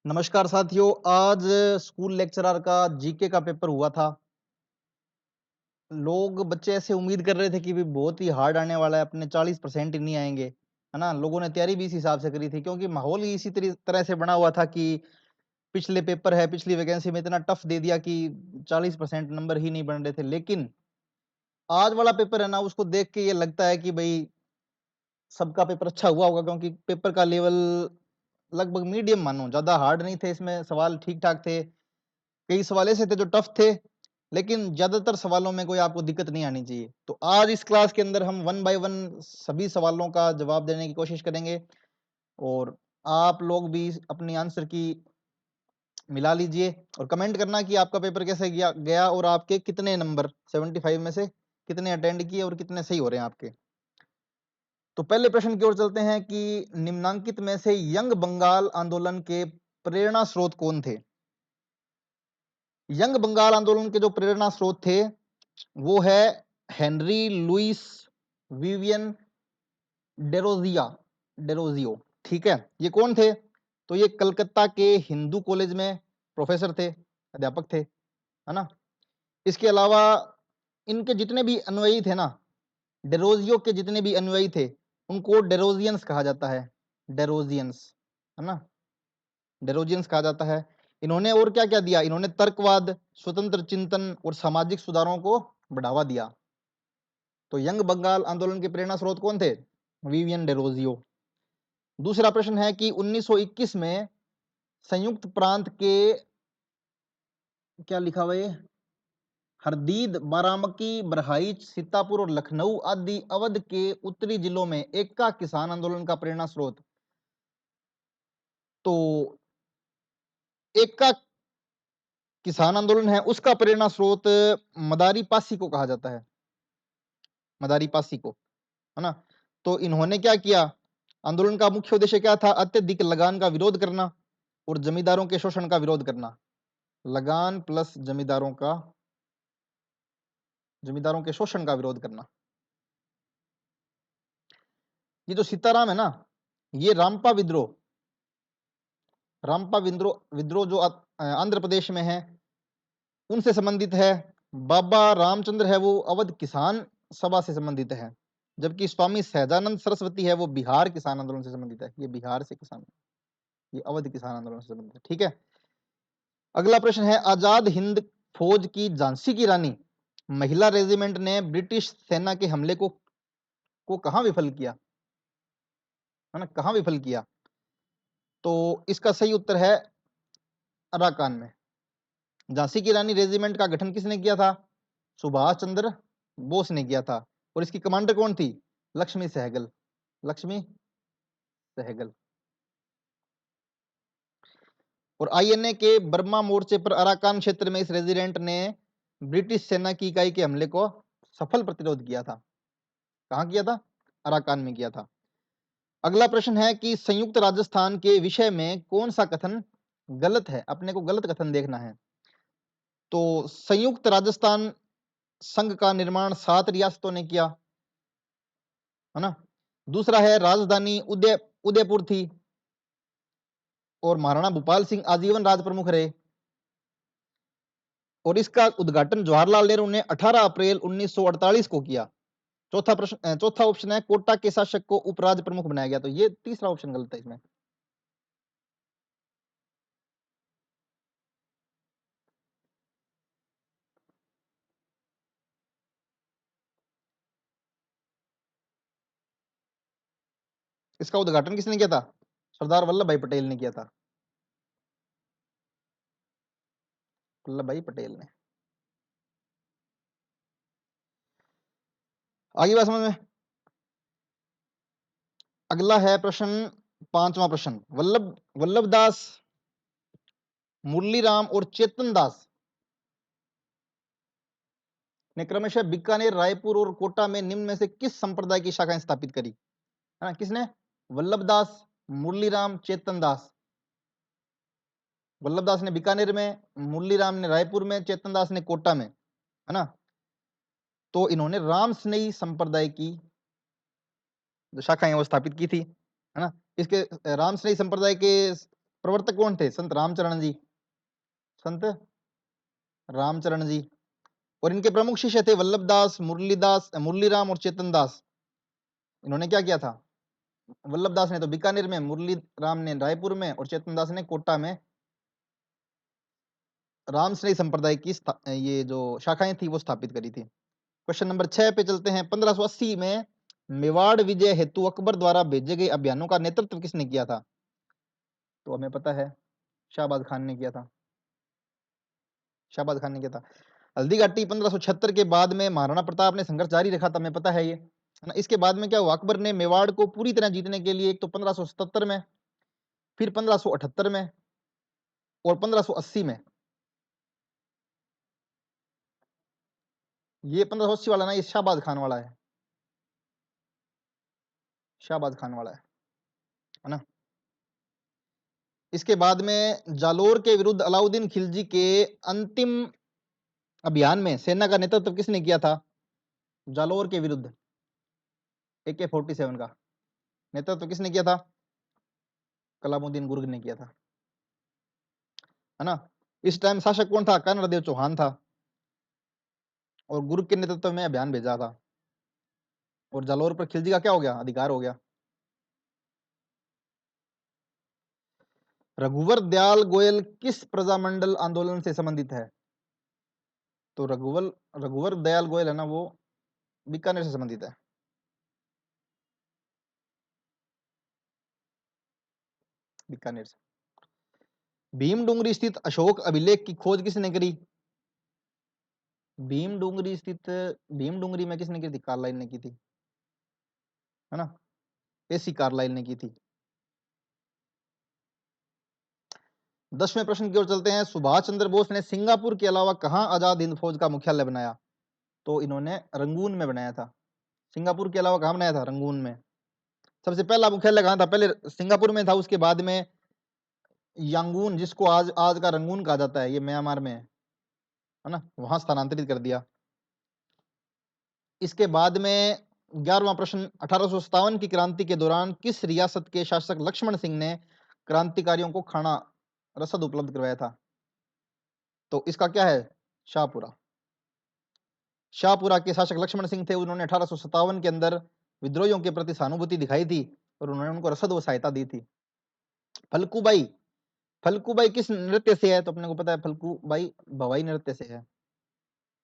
नमस्कार साथियों, आज स्कूल लेक्चरर का जीके का पेपर हुआ था। बच्चे ऐसे उम्मीद कर रहे थे कि भी बहुत ही हार्ड आने वाला है, अपने 40% ही नहीं आएँगे, है ना? लोगों ने तैयारी भी इस हिसाब से करी थी क्योंकि माहौल ही इसी तरह से बना हुआ था कि पिछले पेपर है, पिछली वैकेंसी में इतना टफ दे दिया कि 40% नंबर ही नहीं बन रहे थे। लेकिन आज वाला पेपर है ना, उसको देख के ये लगता है कि भई सबका पेपर अच्छा हुआ होगा क्योंकि पेपर का लेवल लगभग मीडियम मानो, ज़्यादा हार्ड नहीं थे इसमें, सवाल ठीक-ठाक थे। कई सवाल ऐसे थे जो टफ थे, लेकिन ज़्यादातर सवालों में कोई आपको दिक्कत नहीं आनी चाहिए। तो आज इस क्लास के अंदर हम वन बाय वन सभी सवालों का जवाब देने की कोशिश करेंगे और आप लोग भी अपनी आंसर की मिला लीजिए और कमेंट करना कि आपका पेपर कैसे गया गया और आपके कितने नंबर 75 में से कितने अटेंड किए और कितने सही हो रहे हैं आपके। तो पहले प्रश्न की ओर चलते हैं कि निम्नांकित में से यंग बंगाल आंदोलन के प्रेरणा स्रोत कौन थे? यंग बंगाल आंदोलन के जो प्रेरणा स्रोत थे, वो है हेनरी लुइस विवियन डेरोजिया डेरोजियो। ठीक है, ये कौन थे? तो ये कलकत्ता के हिंदू कॉलेज में प्रोफेसर थे, अध्यापक थे, है ना? इसके अलावा इनके जितने भी अनुयायी थे ना, डेरोजियो के जितने भी अनुयायी थे, उनको डेरोजियंस कहा जाता है, डेरोजियंस, है ना? डेरोजियंस कहा जाता है। इन्होंने और क्या-क्या दिया? इन्होंने तर्कवाद, स्वतंत्र चिंतन और सामाजिक सुधारों को बढ़ावा दिया। तो यंग बंगाल आंदोलन के प्रेरणा स्रोत कौन थे? Vivian Derozio. दूसरा प्रश्न है कि 1921 में संयुक्त प्रांत के क्या लिखा हुआ है ये? हरदीद, बाराबंकी, बहराइच, सीतापुर और लखनऊ आदि अवध के उत्तरी जिलों में एक्का किसान आंदोलन का प्रेरणा स्रोत। तो एक्का किसान आंदोलन है, उसका प्रेरणा स्रोत मदारी पासी को कहा जाता है, मदारी पासी को, है ना? तो इन्होंने क्या किया? आंदोलन का मुख्य उद्देश्य क्या था? अत्यधिक लगान का विरोध करना और जमींदारों के शोषण का विरोध करना। लगान प्लस जमींदारों के शोषण का विरोध करना। ये जो सीताराम है ना, ये रामपा विद्रोह जो आंध्र प्रदेश में है, उनसे संबंधित है। बाबा रामचंद्र है वो अवध किसान सभा से संबंधित है, जबकि स्वामी सहजानंद सरस्वती है वो बिहार किसान आंदोलन से संबंधित है। ये बिहार से किसान, ये अवध किसान आंदोलन से संबंधित है। ठीक है, अगला प्रश्न है आजाद हिंद फौज की झांसी की रानी महिला रेजिमेंट ने ब्रिटिश सेना के हमले को कहां विफल किया, है ना? कहां विफल किया? तो इसका सही उत्तर है अराकान में। झांसी की रानी रेजिमेंट का गठन किसने किया था? सुभाष चंद्र बोस ने किया था और इसकी कमांडर कौन थी? लक्ष्मी सहगल, लक्ष्मी सहगल। और आईएनए के बर्मा मोर्चे पर अराकान क्षेत्र में इस रेजिडेंट ने ब्रिटिश सेना की इकाई के हमले को सफल प्रतिरोध किया था। कहां किया था? अराकान में किया था। अगला प्रश्न है कि संयुक्त राजस्थान के विषय में कौन सा कथन गलत है? अपने को गलत कथन देखना है। तो संयुक्त राजस्थान संघ का निर्माण 7 रियासतों ने किया, है ना? दूसरा है राजधानी उदयपुर थी और महाराणा भूपाल सिंह आजीवन राज प्रमुख रहे और इसका उद्घाटन जवाहरलाल नेहरू ने 18 अप्रैल 1948 को किया। चौथा ऑप्शन है कोटा के शासक को उपराज प्रमुख बनाया गया। तो ये तीसरा ऑप्शन गलत है इसमें। इसका उद्घाटन किसने किया था? सरदार वल्लभ भाई पटेल ने किया था, वल्लभ भाई पटेल ने। आगे बात समझ में? अगला है प्रश्न, पांचवा प्रश्न। वल्लभ दास, मुरली राम और चेतन दास ने क्रमशः बीकानेर, रायपुर और कोटा में निम्न में से किस संप्रदाय की शाखाएं स्थापित करी, है ना? किसने? वल्लभ दास, मुरली राम, चेतन दास। वल्लभ दास ने बीकानेर में, मुरली राम ने रायपुर में, चेतन दास ने कोटा में, है ना? तो इन्होंने राम स्नेही संप्रदाय की जो शाखाएं वो स्थापित की थी, है ना? इसके राम स्नेही संप्रदाय के प्रवर्तक कौन थे? संत रामचरण जी, संत रामचरण जी। और इनके प्रमुख शिष्य थे वल्लभदास, मुरलीदास, मुरलीराम और चेतन दास। इन्होंने क्या किया था? वल्लभदास ने तो बीकानेर में, मुरली राम ने रायपुर में और चेतन दास ने कोटा में रामश्रेय संप्रदाय की ये जो शाखाएं थी वो स्थापित करी थी। क्वेश्चन नंबर 6 पे चलते हैं। 1580 में मेवाड़ विजय हेतु अकबर द्वारा भेजे गए अभियानों का नेतृत्व किसने किया था? तो हमें पता है शाहबाज खान ने किया था, शाहबाज खान ने किया था। हल्दी घाटी 1576 के बाद में महाराणा प्रताप ने संघर्ष जारी रखा था, हमें पता है ये, है ना। इसके बाद में क्या हुआ? अकबर ने मेवाड़ को पूरी तरह जीतने के लिए एक तो 1577 में, फिर 1578 में और 1580 में, ये 1580 वाला ना, ये शाहबाज खान वाला है, शाहबाज खान वाला है ना। इसके बाद में जालोर के विरुद्ध अलाउद्दीन खिलजी के अंतिम अभियान में सेना का नेतृत्व किसने किया था? जालोर के विरुद्ध AK-47 का नेतृत्व किसने किया था? कलामुद्दीन गुर्ग ने किया था, है ना। इस टाइम शासक कौन था? कर्णदेव चौहान था, और गुर्ग के नेतृत्व में अभियान भेजा था, और जालोर पर खिलजी का क्या हो गया? अधिकार हो गया। रघुवर दयाल गोयल किस प्रजामंडल आंदोलन से संबंधित है? तो रघुवर दयाल गोयल है ना, वो बीकानेर से संबंधित है। बीकानेर से। भीम डूंगरी स्थित अशोक अभिलेख की खोज किसने करी? भीम डूंगरी में किसने की थी? कार्लाइल ने की थी, है ना। AC कार्लाइल ने की थी। 10वें प्रश्न की ओर चलते हैं। सुभाष चंद्र बोस ने सिंगापुर के अलावा कहां आजाद हिंद फौज का मुख्यालय बनाया? तो इन्होंने रंगून में बनाया था। सिंगापुर के अलावा कहां बनाया था? रंगून में। सबसे पहला मुख्यालय कहां था? पहले सिंगापुर में था, उसके बाद में यांगून, जिसको आज आज का रंगून कहा जाता है, ये म्यांमार में है ना, वहां स्थानांतरित कर दिया। इसके बाद में 11वां प्रश्न, 1857 की क्रांति के दौरान किस रियासत के शासक लक्ष्मण सिंह ने क्रांतिकारियों को खाना रसद उपलब्ध करवाया था? तो इसका क्या है? शाहपुरा। शाहपुरा के शासक लक्ष्मण सिंह थे, उन्होंने 1857 के अंदर विद्रोहियों के प्रति सहानुभूति दिखाई थी और उन्होंने उनको रसद व सहायता दी थी। फल्कूबाई, फल्कूबाई किस नृत्य से है? तो अपने को पता है फल्कूबाई भवाई नृत्य से है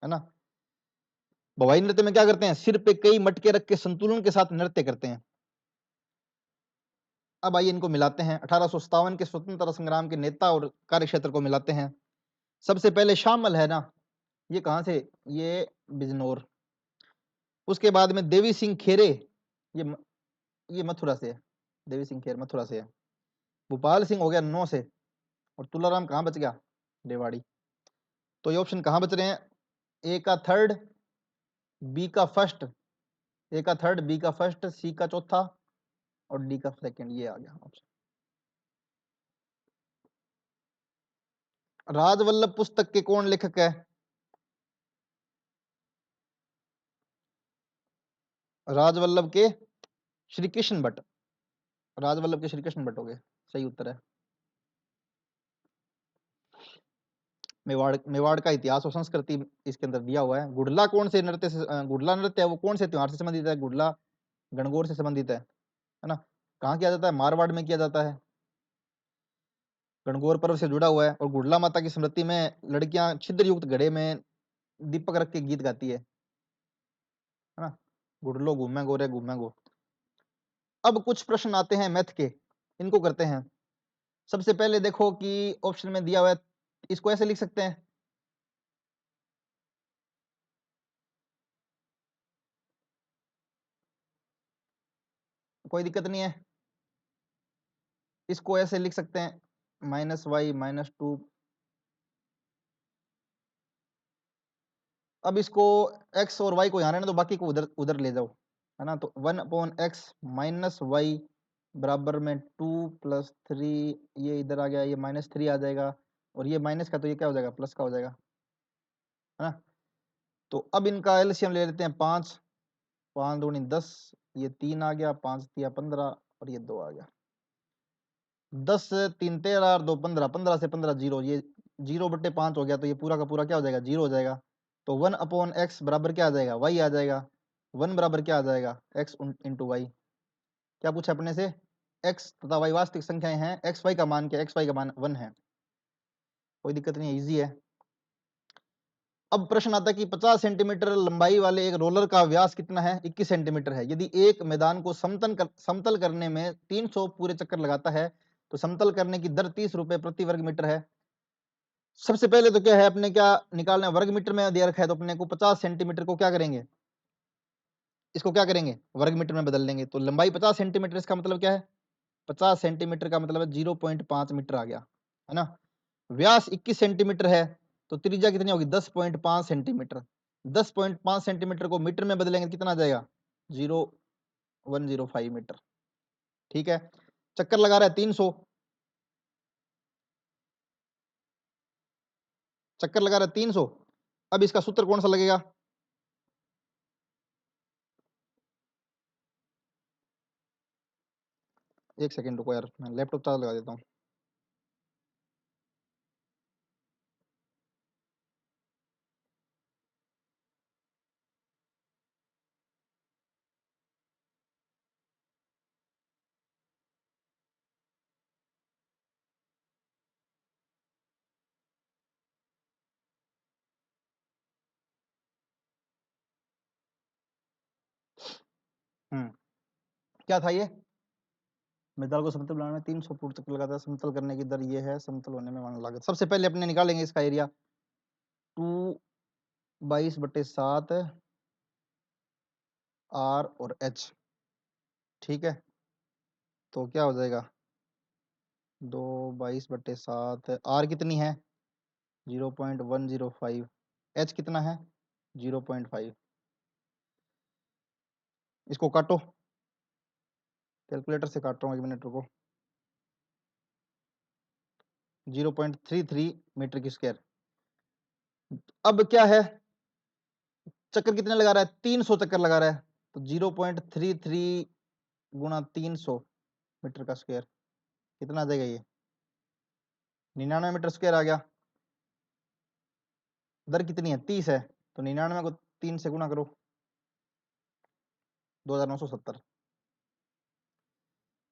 ना। भवाई नृत्य में क्या करते हैं? सिर पे कई मटके रख के संतुलन के साथ नृत्य करते हैं। अब आइए इनको मिलाते हैं, 1857 के स्वतंत्रता संग्राम के नेता और कार्यक्षेत्र को मिलाते हैं। सबसे पहले शामल है ना, ये कहां से? ये बिजनौर। उसके बाद में देवी सिंह खेरे, ये मथुरा से है, देवी सिंह खेर मथुरा से है। भोपाल सिंह हो गया 9 से, और तुलाराम कहां बच गया? रेवाड़ी। तो ये ऑप्शन कहां बच रहे हैं? ए का थर्ड, बी का फर्स्ट, ए का थर्ड, बी का फर्स्ट, सी का चौथा और डी का सेकंड, ये आ गया ऑप्शन। राजवल्लभ पुस्तक के कौन लेखक है? राजवल्लभ के श्री कृष्ण भट्ट, राजवल्लभ के श्री कृष्ण भट्ट हो गए, सही उत्तर है। मेवाड़ का इतिहास और संस्कृति इसके अंदर दिया हुआ है। गुडला कौन से नृत्य से, गुडला नृत्य है वो कौन से त्योहार से संबंधित है? गुडला गणगौर से संबंधित है ना। कहाँ किया जाता है? मारवाड़ में किया जाता है, गणगौर पर्व से जुड़ा हुआ है। और गुडला माता की स्मृति में लड़कियां छिद्र युक्त घड़े में दीपक रख के गीत गाती है ना। गुडलो घूमे गोरे घूमे गो। अब कुछ प्रश्न आते हैं मैथ के, इनको करते हैं। सबसे पहले देखो कि ऑप्शन में दिया हुआ है, इसको ऐसे लिख सकते हैं, कोई दिक्कत नहीं है। इसको ऐसे लिख सकते हैं, -y-2। अब इसको x और y को यहाँ रहने दो, बाकी को उधर उधर ले जाओ, है ना। तो 1/x -y बराबर में 2+3, ये इधर आ गया, ये -3 आ जाएगा, और ये माइनस का तो ये क्या हो जाएगा? प्लस का हो जाएगा, है ना। तो अब इनका एलसीएम ले लेते हैं, 5 5 दूनी 10, ये 3 आ गया, 5 तिया 15 और ये 2 आ गया। 10 3 13 और 2 15, 15 से 15 जीरो, ये 0/5 हो गया, तो ये पूरा का पूरा क्या हो जाएगा, जीरो हो जाएगा। तो 1/x बराबर क्या आ जाएगा, y आ जाएगा। 1 बराबर क्या आ जाएगा, x इंटू वाई। क्या पूछा अपने से, x तथा y वास्तविक संख्याएं हैं, एक्स वाई का मान क्या, एक्स वाई का मान 1 है, कोई दिक्कत नहीं है, ईजी है। अब प्रश्न आता है कि 50 सेंटीमीटर लंबाई वाले एक रोलर का व्यास कितना है, 21 सेंटीमीटर है। यदि एक मैदान को समतल करने में 300 पूरे चक्कर लगाता है, तो समतल करने की दर 30 रुपए प्रति वर्ग मीटर है। सबसे पहले तो क्या है, अपने क्या निकालना है, वर्ग मीटर में दिया रखा है, तो अपने को 50 सेंटीमीटर को क्या करेंगे, इसको क्या करेंगे, वर्ग मीटर में बदल लेंगे। तो लंबाई 50 सेंटीमीटर, इसका मतलब क्या है, 50 सेंटीमीटर का मतलब है 0.5 मीटर आ गया, है ना। व्यास 21 सेंटीमीटर है, तो त्रिज्या कितनी होगी, 10.5 सेंटीमीटर। 10.5 सेंटीमीटर को मीटर में बदलेंगे कितना आ जाएगा, 0.105 मीटर। ठीक है, चक्कर लगा रहा है 300, चक्कर लगा रहा है 300। अब इसका सूत्र कौन सा लगेगा, एक सेकंड रुको यार, मैं लैपटॉप चार्ज लगा देता हूँ। क्या था ये, मैदान को समतल बनाने में 300 फुट चक्कर लगाता है, समतल करने की दर ये है, समतल होने में मांग लागत। सबसे पहले अपने निकालेंगे इसका एरिया, 2/22/7 आर और एच। ठीक है, तो क्या हो जाएगा, 2/22/7, आर कितनी है 0.105, एच कितना है 0.5। इसको काटो, कैलकुलेटर से काट रहा हूँ, 1 मिनट रुको। 0.33 मीटर की स्क्वायर। अब क्या है, चक्कर कितने लगा रहा है, 300 चक्कर लगा रहा है, तो 0.33 गुणा 300 मीटर का स्क्वायर कितना आ जाएगा, ये 99 मीटर स्क्वायर आ गया। दर कितनी है, 30 है, तो 99 को 3 से गुणा करो, 2970,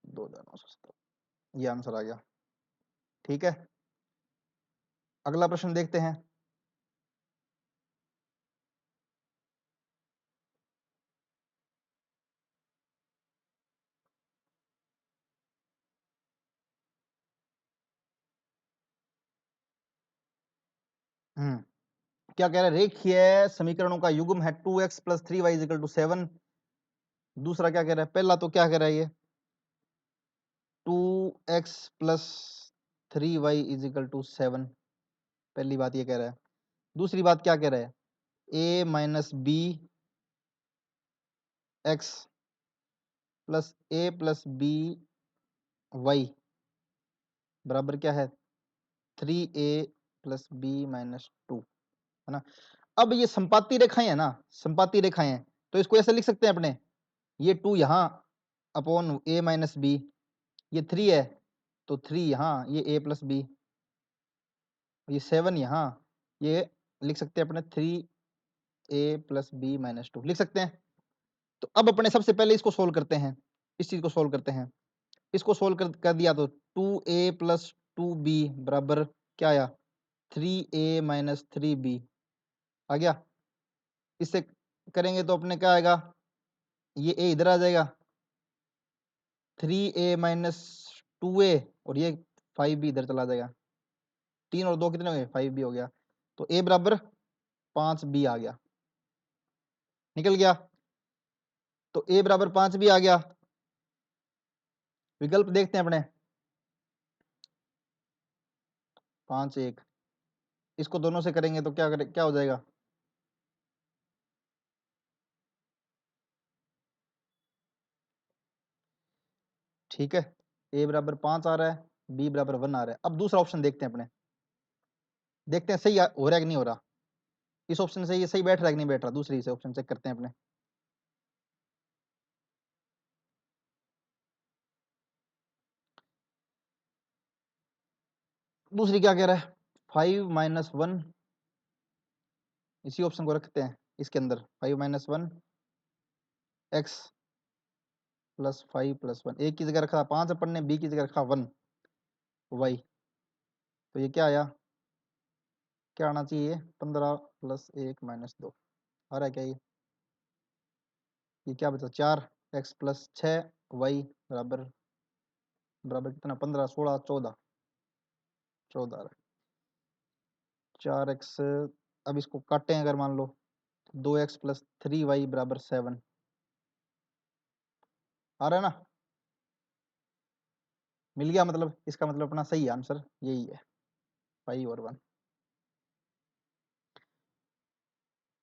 2970, ये आंसर आ गया। ठीक है, अगला प्रश्न देखते हैं। क्या कह रहा है, रेखीय समीकरणों का युग्म है 2x plus 3y is equal to 7। दूसरा क्या कह रहा है, पहला तो क्या कह रहा है ये, 2x plus 3y is equal to 7, पहली बात ये कह रहा है। दूसरी बात क्या कह रहा है, a minus B X plus A plus B Y बराबर क्या है, 3a प्लस बी माइनस 2, है ना। अब ये संपाती रेखाएं है ना, संपाती रेखाएं हैं, तो इसको ऐसे लिख सकते हैं अपने, ये 2 यहाँ अपॉन a माइनस बी, ये 3 है, तो 3 यहाँ, ये a प्लस बी, ये 7 यहाँ, ये लिख सकते हैं अपने 3a प्लस बी माइनस 2 लिख सकते हैं। तो अब अपने सबसे पहले इसको सोल्व करते हैं, इस चीज को सोल्व करते हैं। इसको सोल्व कर दिया तो 2a प्लस 2b बराबर क्या आया, 3a माइनस 3b आ गया। इससे करेंगे तो अपने क्या आएगा, ये a इधर आ जाएगा, 3a माइनस 2a, और ये 5b इधर चला जाएगा, 3 और 2 कितने हो गए, 5b हो गया। तो a बराबर 5b आ गया, निकल गया। तो a बराबर 5b आ गया। विकल्प देखते हैं अपने, 5 1, इसको दोनों से करेंगे तो क्या हो जाएगा, ठीक है, a बराबर 5 आ रहा है, b बराबर 1 आ रहा है। अब दूसरा ऑप्शन देखते हैं अपने, देखते हैं सही हो रहा है कि नहीं हो रहा, इस ऑप्शन से ये सही बैठ रहा है कि नहीं बैठ रहा, दूसरी से ऑप्शन चेक करते हैं अपने। दूसरी क्या कह रहा है, 5 - 1, इसी ऑप्शन को रखते हैं इसके अंदर, 5 - 1 x + 5 + 1, एक की जगह रखा 5 अपन ने, बी की जगह रखा 1 y, तो ये क्या आया, क्या आना चाहिए, 15 + 1 - 2 आ रहा है क्या ये क्या बचा, 4 x + 6 y बराबर बराबर कितना, 15 16 14 14 आ रहा है, 4x, अब इसको काटें अगर मान लो, 2x + 3y बराबर 7 आ रहा है ना, मिल गया, मतलब इसका मतलब अपना सही आंसर यही है, 5 और 1।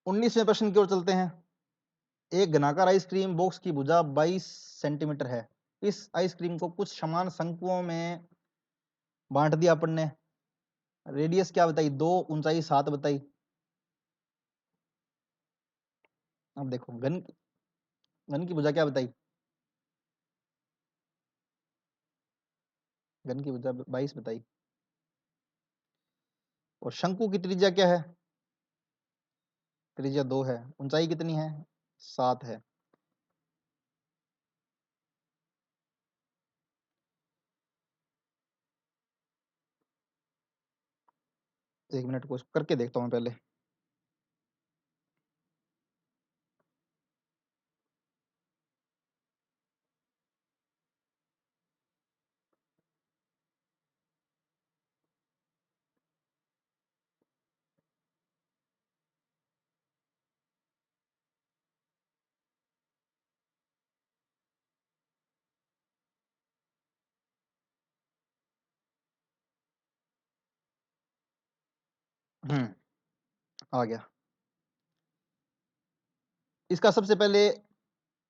19वें प्रश्न की ओर चलते हैं। एक घनाकार आइसक्रीम बॉक्स की भुजा 22 सेंटीमीटर है, इस आइसक्रीम को कुछ समान शंकुओं में बांट दिया अपन ने, रेडियस क्या बताई 2, ऊंचाई 7 बताई। अब देखो घन की भुजा क्या बताई, घन की भुजा 22 बताई, और शंकु की त्रिज्या क्या है, त्रिज्या 2 है, ऊंचाई कितनी है 7 है। एक मिनट को इसको करके देखता हूँ पहले। आ गया। इसका सबसे पहले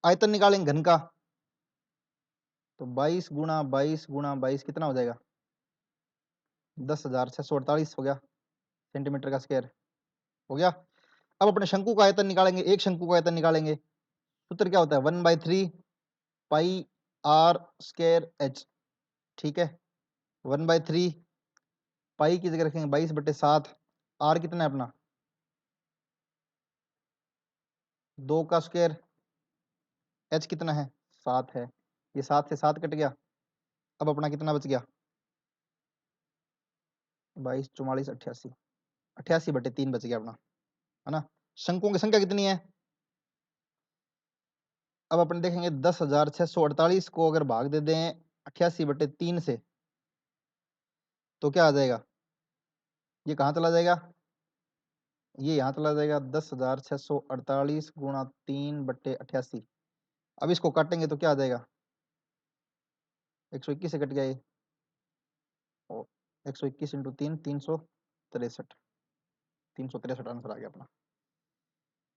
आयतन निकालेंगे घन का, तो 22 × 22 × 22 कितना हो जाएगा, 10,648 हो गया सेंटीमीटर का स्क्वायर हो गया। अब अपने शंकु का आयतन निकालेंगे, एक शंकु का आयतन निकालेंगे, सूत्र क्या होता है 1/3 पाई आर स्क्वायर एच, ठीक है, 1/3 पाई की जगह रखेंगे 22/7, आर कितना है अपना 2 का स्क्वायर, एच कितना है 7 है, ये 7 से 7 कट गया, अब अपना कितना बच गया 22 44 88, 88/3 बच गया अपना, है ना। शंकुओं की संख्या कितनी है, अब अपन देखेंगे 10,648 को अगर भाग दे दें 88/3 से, तो क्या आ जाएगा, ये कहाँ चला जाएगा, ये यहाँ चला जाएगा, 10,648 × 3/88। अब इसको काटेंगे तो क्या आ जाएगा, 121 से कट गया ये, और 121 × 3 363, 363 आंसर आ गया अपना,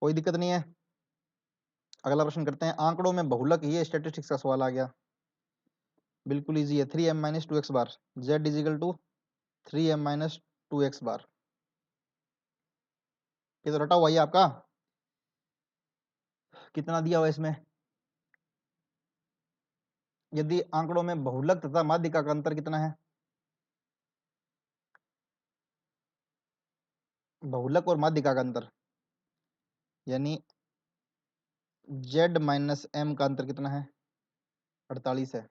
कोई दिक्कत नहीं है। अगला प्रश्न करते हैं, आंकड़ों में बहुलक, ये स्टैटिस्टिक्स का सवाल आ गया, बिल्कुल इजी है, 3m - 2x बार, z = 3m - 2x बार, ये तो रटा हुआ है आपका, कितना दिया हुआ है इसमें, यदि आंकड़ों में बहुलक तथा माध्यिका का अंतर कितना है, बहुलक और माध्यिका का अंतर यानी z - m का अंतर कितना है 48 है,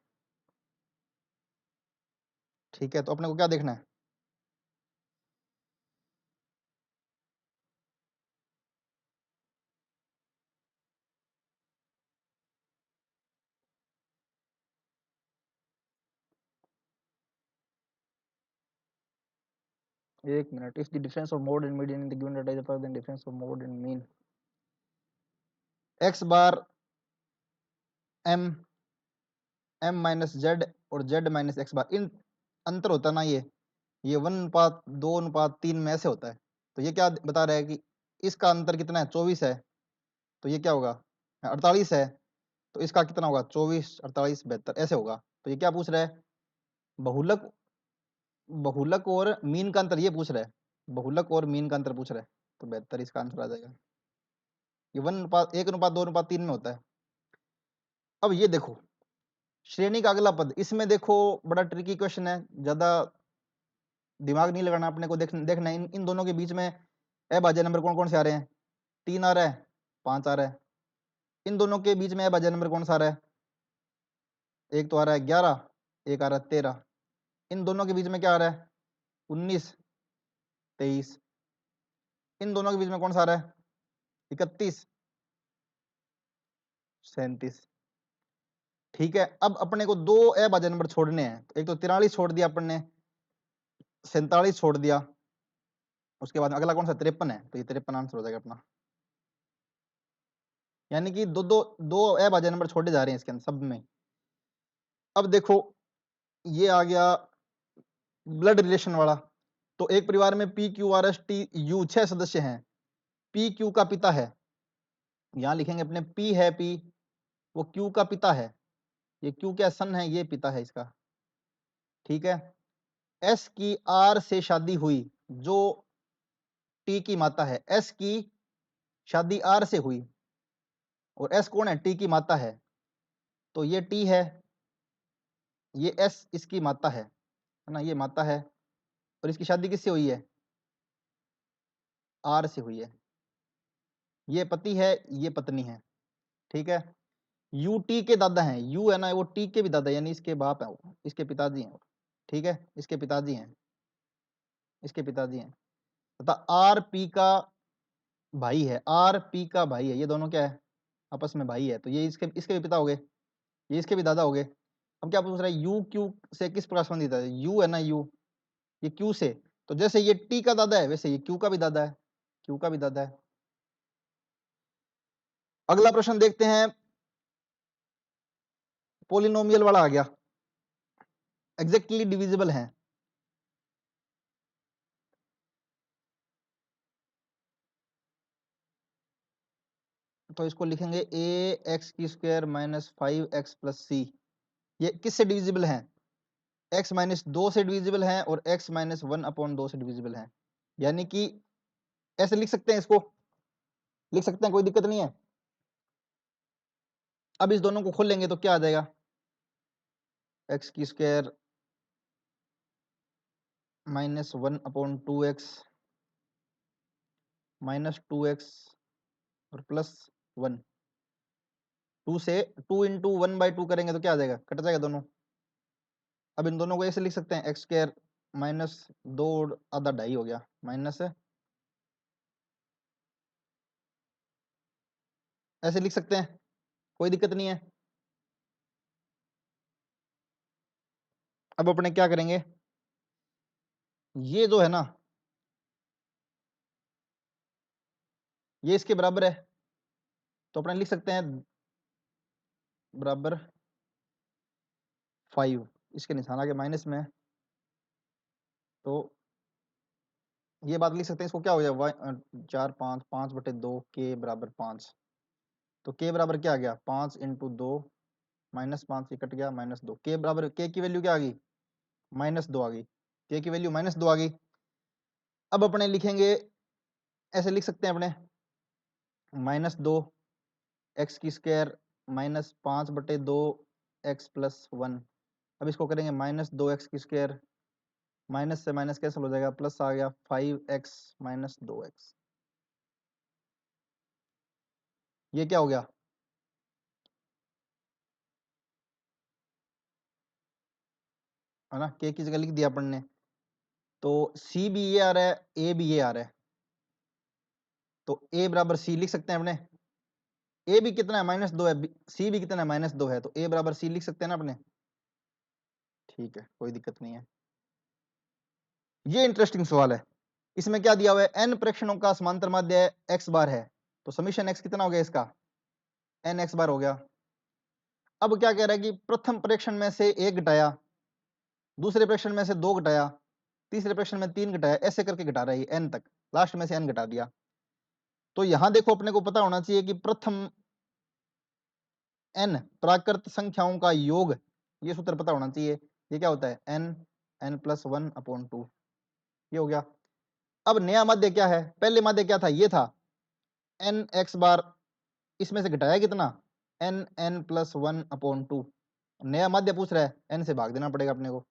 ठीक है, तो अपने को क्या देखना है, एक minute, if the difference of mode and median in the given data is upper than difference of mode and mean, x bar m m - z और z - x बार, इन अंतर होता ना ये 1:2:3 में ऐसे होता है, तो ये क्या बता रहा है कि इसका अंतर कितना है 24 है, तो ये क्या होगा 48 है, तो इसका कितना होगा 24 48 72 ऐसे होगा, तो ये क्या पूछ रहा है, बहुलक बहुलक और मीन का अंतर ये पूछ रहा है, बहुलक और मीन का अंतर पूछ रहा है, तो 72 इसका आंसर आ जाएगा, ये 1:1:2:3 में होता है। अब ये देखो श्रेणी का अगला पद, इसमें देखो बड़ा ट्रिकी क्वेश्चन है, ज्यादा दिमाग नहीं लगाना अपने को, देखना इन दोनों के बीच में अभाज्य नंबर कौन कौन से आ रहे हैं। 3 आ रहा है, 5 आ रहा है। इन दोनों के बीच में अभाज्य नंबर कौन सा आ रहा है? एक तो आ रहा है 11, एक आ रहा है 13। इन दोनों के बीच में क्या आ रहा है? 19, 23। इन दोनों के बीच में कौन सा आ रहा है? 31, 37। ठीक है, अब अपने को दो अभाज्य नंबर छोड़ने हैं। एक तो 43 छोड़ दिया अपन ने, 47 छोड़ दिया, उसके बाद अगला कौन सा? 53 है, तो ये 53 आंसर हो जाएगा अपना। यानी कि दो दो दो अभाज्य नंबर छोड़े जा रहे हैं इसके अंदर सब में। अब देखो ये आ गया ब्लड रिलेशन वाला। तो एक परिवार में P Q R S T U 6 सदस्य हैं। पी क्यू का पिता है, यहां लिखेंगे अपने पी है, पी वो क्यू का पिता है, ये क्यू क्या सन है, ये पिता है इसका। ठीक है, एस की आर से शादी हुई जो टी की माता है। एस की शादी आर से हुई और एस कौन है? टी की माता है। तो ये टी है, ये एस इसकी माता है ना, ये माता है। और इसकी शादी किससे हुई है? आर से हुई है। ये पति है, ये पत्नी है। ठीक है, यू टी के दादा हैं। यू है ना, वो टी के भी दादा, यानी इसके बाप है, वो इसके पिताजी हैं। ठीक है, इसके पिताजी हैं, इसके पिताजी हैं। तथा आर पी का भाई है, आर पी का भाई है। ये दोनों क्या है? आपस में भाई है। तो ये इसके इसके भी पिता हो गए, ये इसके भी दादा हो गए। अब क्या पूछ रहा है? यू क्यू से किस प्रकार संबंधित है? यू है ना, यू ये क्यू से। तो जैसे ये टी का दादा है वैसे ये क्यू का भी दादा है, क्यू का भी दादा है। अगला प्रश्न देखते हैं, पोलिनोमियल वाला आ गया, एग्जैक्टली डिविजिबल है। तो इसको लिखेंगे ए एक्स की स्क्वायर माइनस 5x प्लस सी। ये किससे डिविजिबल है? x माइनस 2 से डिविजिबल है और x माइनस 1/2 से डिविजिबल है। यानी कि ऐसे लिख सकते हैं, इसको लिख सकते हैं, कोई दिक्कत नहीं है। अब इस दोनों को खोल लेंगे तो क्या आ जाएगा? x की square minus 1/2x minus 2x और प्लस 1। 2 से 2 इंटू 1/2 करेंगे तो क्या आ जाएगा? कट जाएगा दोनों। अब इन दोनों को ऐसे लिख सकते हैं, एक्स स्क्वायर माइनस 2 आधा ढाई हो गया, माइनस है, ऐसे लिख सकते हैं, कोई दिक्कत नहीं है। अब अपने क्या करेंगे, ये जो है ना, ये इसके बराबर है, तो अपने लिख सकते हैं बराबर 5। इसके निशान आगे माइनस में है, तो ये बात लिख सकते हैं। इसको क्या हो जाएगा? 4 5 5/2 के बराबर 5। तो के बराबर क्या आ गया? 5 इंटू 2 माइनस 5, ये कट गया, माइनस 2। के बराबर, के की वैल्यू क्या आ गई? -2 आ गई। के की वैल्यू -2 आ गई। अब अपने लिखेंगे, ऐसे लिख सकते हैं अपने -2 एक्स की स्क्वायर माइनस 5/2 एक्स प्लस 1। अब इसको करेंगे -2 एक्स की स्क्वायर, माइनस से माइनस कैंसिल हो जाएगा, प्लस आ गया 5x माइनस 2x। ये क्या हो गया? है ना, के की जगह लिख दिया अपन ने। तो सी भी ये आ रहा है, ए भी ये आ रहा है, तो ए बराबर सी लिख सकते हैं अपने। ए भी कितना है? -2 है, सी भी कितना है? -2 है, तो ए बराबर सी लिख सकते हैं ना अपने। ठीक है, कोई दिक्कत नहीं है। ये इंटरेस्टिंग सवाल है। इसमें क्या दिया हुआ है? एन प्रेक्षणों का समांतर माध्य एक्स बार है, तो समीशन एक्स कितना हो गया इसका? एन एक्स बार हो गया। अब क्या कह रहा है कि प्रथम प्रेक्षण में से एक घटाया, दूसरे प्रेक्षण में से 2 घटाया, तीसरे प्रेक्षण में 3 घटाया, ऐसे करके घटा रहा है एन तक, लास्ट में से एन घटा दिया। तो यहां देखो अपने को पता होना चाहिए कि प्रथम एन प्राकृत संख्याओं का योग, ये सूत्र पता होना चाहिए। ये क्या होता है? एन एन प्लस 1/2, ये हो गया। अब नया माध्य क्या है? पहले माध्य क्या था? ये था एन एक्स बार, इसमें से घटाया कितना? N N plus 1/2। नया माध्य पूछ रहा है, एन से भाग देना पड़ेगा अपने को।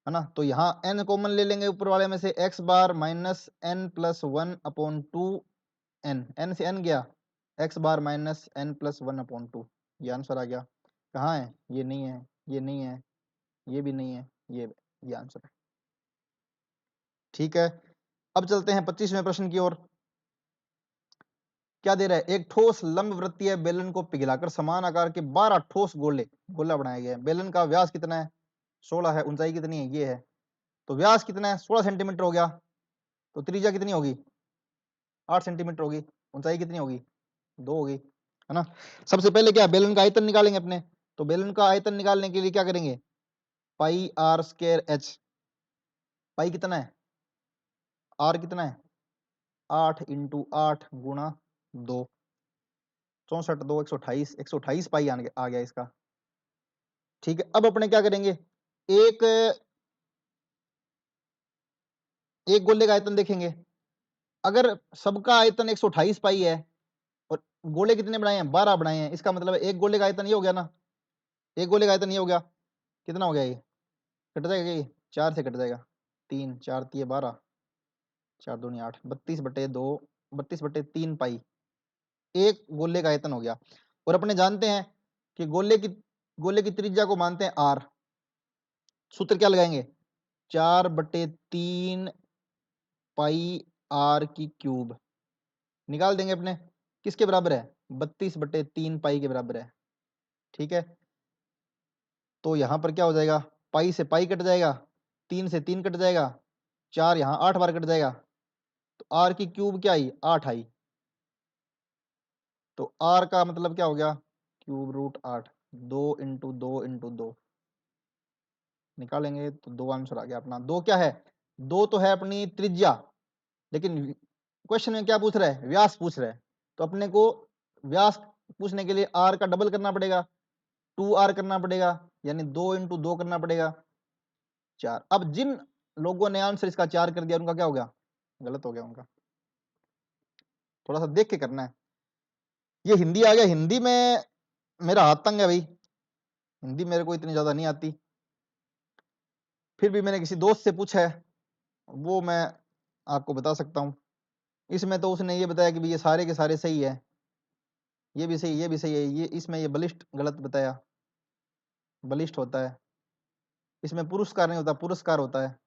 है ना। तो यहाँ n कॉमन ले लेंगे ऊपर वाले में से, x bar minus n plus 1/2 n, n से n गया, x bar minus n plus 1/2, ये आंसर आ गया। कहाँ है, ये नहीं है, ये नहीं है, ये भी नहीं है, ये आंसर है। ठीक है, अब चलते हैं 25वें प्रश्न की ओर। क्या दे रहा है, एक ठोस लंबवृत्तीय बेलन को पिघलाकर समान आकार के 12 ठोस गोला बनाया गया है। बेलन का व्यास कितना है, 16 है, ऊंचाई कितनी है, ये है। तो व्यास कितना है, 16 सेंटीमीटर हो गया, तो त्रिज्या कितनी होगी, 8 सेंटीमीटर होगी, ऊंचाई कितनी होगी, 2 होगी, है ना। सबसे पहले क्या, बेलन का आयतन निकालेंगे अपने। तो बेलन का आयतन निकालने के लिए क्या करेंगे, पाई आर स्क्वायर एच। पाई कितना है, आर कितना है, 8 इंटू 8 गुणा 2, 64 2 128, 128 पाई आ गया इसका। ठीक है, अब अपने क्या करेंगे, एक एक गोले का आयतन देखेंगे। अगर सबका आयतन 128 पाई है और गोले कितने बनाए हैं, 12 बनाए हैं, इसका मतलब है एक गोले का आयतन ये हो गया ना, एक गोले का आयतन ये हो गया, कितना हो गया, ये कट जाएगा, ये 4 से कट जाएगा, 3 4 3 12, 4 दूनी 8, 32/2, 32/3 पाई एक गोले का आयतन हो गया। और अपने जानते हैं कि गोले की त्रिज्या को मानते हैं आर। सूत्र क्या लगाएंगे, 4/3 पाई आर की क्यूब, निकाल देंगे अपने, किसके बराबर है, 32/3 पाई के बराबर है। ठीक है, तो यहां पर क्या हो जाएगा, पाई से पाई कट जाएगा, 3 से 3 कट जाएगा, 4 यहाँ 8 बार कट जाएगा, तो आर की क्यूब क्या आई, 8 आई। तो आर का मतलब क्या हो गया, क्यूब रूट 8, 2 इंटू 2 इंटू 2, निकालेंगे तो 2 आंसर आ गया अपना। 2 क्या है, 2 तो है अपनी त्रिज्या, लेकिन क्वेश्चन में क्या पूछ रहा है, व्यास पूछ रहा है। तो अपने को व्यास पूछने के लिए आर का डबल करना पड़ेगा, 2r करना पड़ेगा, यानी 2 इंटू 2 करना पड़ेगा, 4। अब जिन लोगों ने आंसर इसका 4 कर दिया उनका क्या हो गया, गलत हो गया उनका, थोड़ा सा देख के करना है। ये हिंदी आ गया, हिंदी में मेरा हाथ तंग है भाई, हिंदी मेरे को इतनी ज्यादा नहीं आती, फिर भी मैंने किसी दोस्त से पूछा है, वो मैं आपको बता सकता हूँ। इसमें तो उसने ये बताया कि भाई ये सारे के सारे सही है, ये भी सही, ये भी सही है, ये इसमें ये बलिष्ठ गलत बताया, बलिष्ठ होता है, इसमें पुरस्कार नहीं होता, पुरस्कार होता है।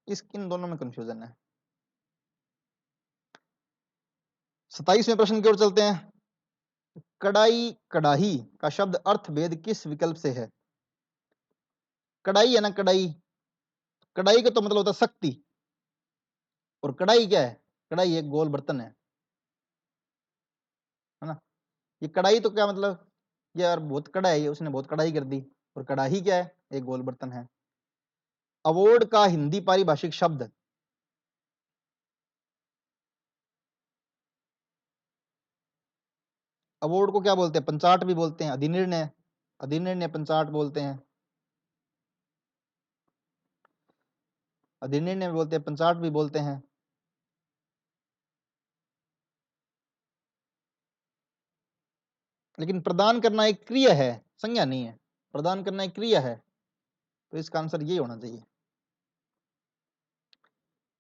इस इन दोनों में कंफ्यूजन है। 27वें प्रश्न की ओर चलते हैं। कड़ाई कड़ाही का शब्द अर्थभेद किस विकल्प से है। कड़ाई है ना, कड़ाई, कड़ाई का तो मतलब होता है शक्ति, और कड़ाई क्या है, कड़ाई एक गोल बर्तन है ना। ये कड़ाई तो क्या मतलब, यार बहुत कड़ा है ये, उसने बहुत कड़ाई कर दी, और कड़ाही क्या है, एक गोल बर्तन है। अवार्ड का हिंदी पारिभाषिक शब्द, अवार्ड को क्या बोलते हैं, पंचाट भी बोलते हैं, अधिनिर्णय, अधिनिर्णय पंचाट बोलते हैं, अधिनिर्णय भी बोलते हैं, पंचाट भी बोलते हैं। लेकिन प्रदान करना एक क्रिया है, संज्ञा नहीं है, प्रदान करना एक क्रिया है, तो इसका आंसर ये होना चाहिए।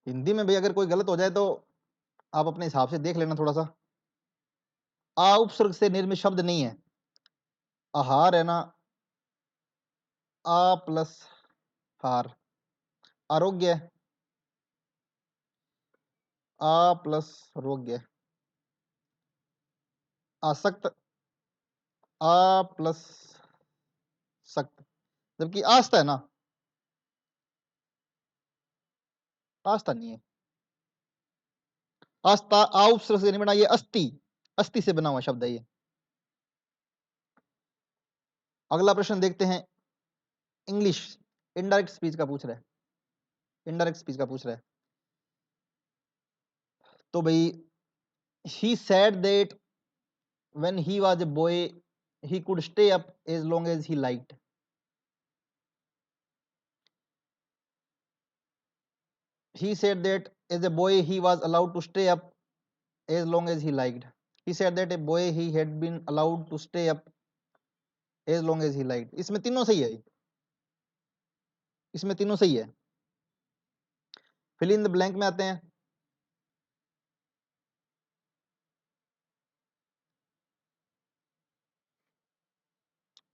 हिंदी में भी अगर कोई गलत हो जाए तो आप अपने हिसाब से देख लेना थोड़ा सा। आ उपसर्ग से निर्मित शब्द नहीं है, आहार है ना, आ प्लस हार, आरोग्य, आ प्लस रोग्य, आसक्त, आ प्लस सक्त, जबकि आस्था है ना, आस्था नहीं है, आस्था आ उपसर्ग से नहीं बना, ये अस्थि, अस्थि से बना हुआ शब्द है ये। अगला प्रश्न देखते हैं, इंग्लिश इनडायरेक्ट स्पीच का पूछ रहा है, इनडायरेक्ट स्पीच का पूछ रहा है। तो भाई, he said that when he was a boy he could stay up as long as he liked. He said that as a boy he was allowed to stay up as long as he liked. He said that a boy he had been allowed to stay up as long as he liked. इसमें तीनों सही है, इसमें तीनों सही है। Fill in the blank में आते हैं।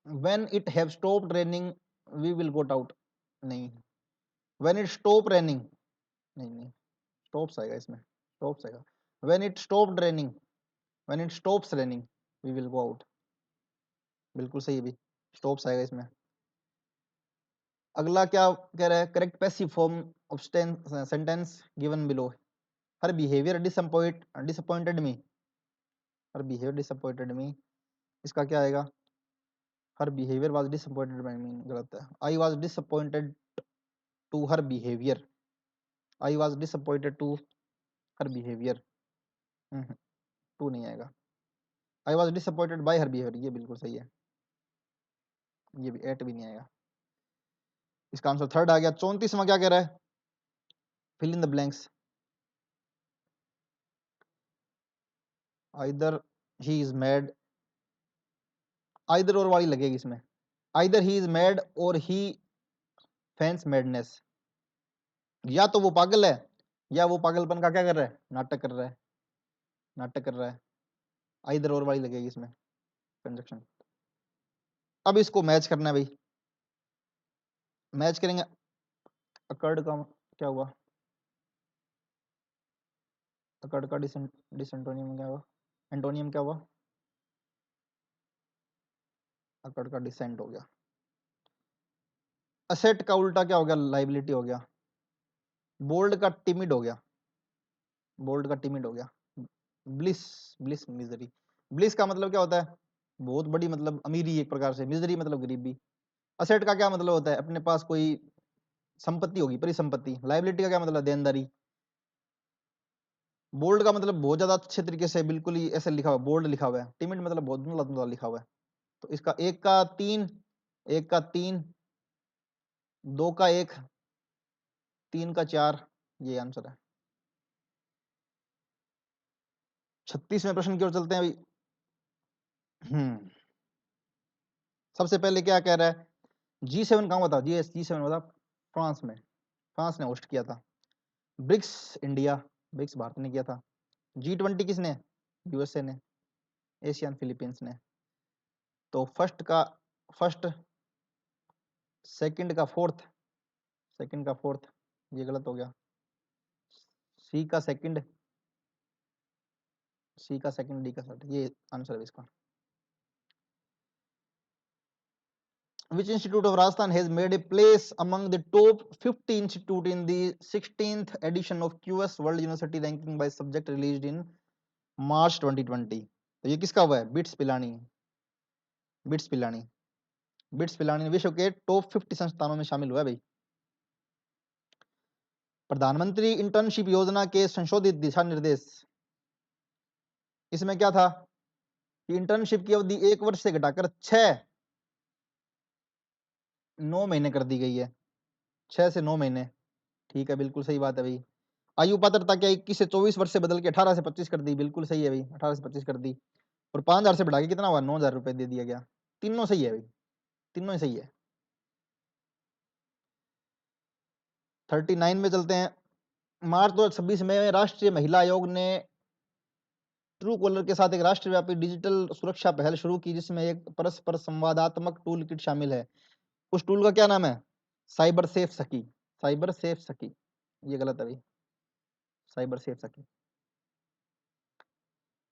When it have stopped raining, we will go out. नहीं। When it stop raining, नहीं, stops आएगा इसमें, stops आएगा। When it stopped raining, when it stops raining, we will go out. बिल्कुल सही है भी, stops आएगा इसमें। अगला क्या कह रहा है? Correct passive form of sentence given below. Her behaviour disappointed me, her behaviour disappointed me, इसका क्या आएगा? Her behaviour was disappointed by me, गलत है। I was disappointed to her behaviour, I was disappointed to her behaviour, to नहीं आएगा। I was disappointed by her behaviour, ये बिल्कुल सही है, ये भी एट भी नहीं आएगा। इसका आंसर थर्ड आ गया। 34वां क्या कह रहा है? Fill in the blanks. Either he is mad, either और वाली लगेगी इसमें। आइदर ही इज मैड और ही फेंस मैडनेस, या तो वो पागल है या वो पागलपन का क्या कर रहा है? नाटक कर रहा है, नाटक कर रहा है। आइदर और वाली लगेगी इसमें कंजक्शन। अब इसको मैच करना है भाई, मैच करेंगे। अकर्ड का क्या हुआ? अकर्ड का डिसएंटोनियम क्या हुआ? एंटोनियम क्या हुआ? अकर्ड का डिसेंट हो गया। असेट का उल्टा क्या हो गया? लाइबिलिटी हो गया। बोल्ड का टिमिड हो गया, बोल्ड का टिमिड हो गया। Bliss, bliss misery. ब्लिस का मतलब क्या होता है? बहुत बड़ी, मतलब अमीरी एक प्रकार से। मिजरी मतलब गरीबी। असेट का क्या मतलब होता है? अपने पास कोई संपत्ति होगी, परिसंपत्ति। लाइबिलिटी का क्या मतलब? देनदारी। बोल्ड का मतलब बहुत ज्यादा अच्छे तरीके से, बिल्कुल ही ऐसे लिखा हुआ, बोल्ड लिखा हुआ है। टिमिड मतलब बहुत धुंधला धुंधला लिखा हुआ है। तो इसका एक का 3, एक का 3, 2 का 1, 3 का 4, ये आंसर है। 36वें प्रश्न की ओर चलते हैं अभी। सबसे पहले क्या कह रहा है? G7 कहाँ हुआ था? G7 हुआ था फ्रांस में, फ्रांस ने होस्ट किया था। ब्रिक्स इंडिया, ब्रिक्स भारत ने किया था। G20 किसने? यूएसए ने। एशियन फिलीपींस ने। तो फर्स्ट, सेकंड का फोर्थ, सेकंड का फोर्थ, ये गलत हो गया। सी का सेकंड, सी का सेकंड, डी का थर्ड, ये आंसर है इसका। Which institute of Rajasthan has made a place among the top 50 institute in the 16th edition of QS World University Ranking by Subject released in March 2020? तो ये किसका हुआ है? Bits Pilani, bits Pilani, bits Pilani विश्व के टॉप 50 संस्थानों में शामिल हुआ है भाई। प्रधानमंत्री इंटर्नशिप योजना के संशोधित दिशा निर्देश, इसमें क्या था कि इंटर्नशिप की अवधि 1 वर्ष से घटाकर 9 महीने कर दी गई है। 6 से 9 महीने, ठीक है, बिल्कुल सही बात है भाई। आयु पात्रता क्या 21 से 24 वर्ष से बदल के 18 से 25 कर दी, बिल्कुल सही है भाई, 18 से 25 कर दी। और 5,000 से बढ़ा के कितना हुआ? 9,000 रुपए दे दिया गया। तीनों सही है भाई, तीनों ही सही है। 39 में चलते हैं। मार्च 2026 में राष्ट्रीय महिला आयोग ने ट्रू कॉलर के साथ एक राष्ट्रव्यापी डिजिटल सुरक्षा पहल शुरू की, जिसमें एक परस्पर संवादात्मक टूल किट शामिल है। उस टूल का क्या नाम है? साइबर सेफ सखी, साइबर सेफ सखी, ये गलत है भाई, साइबर सेफ सखी।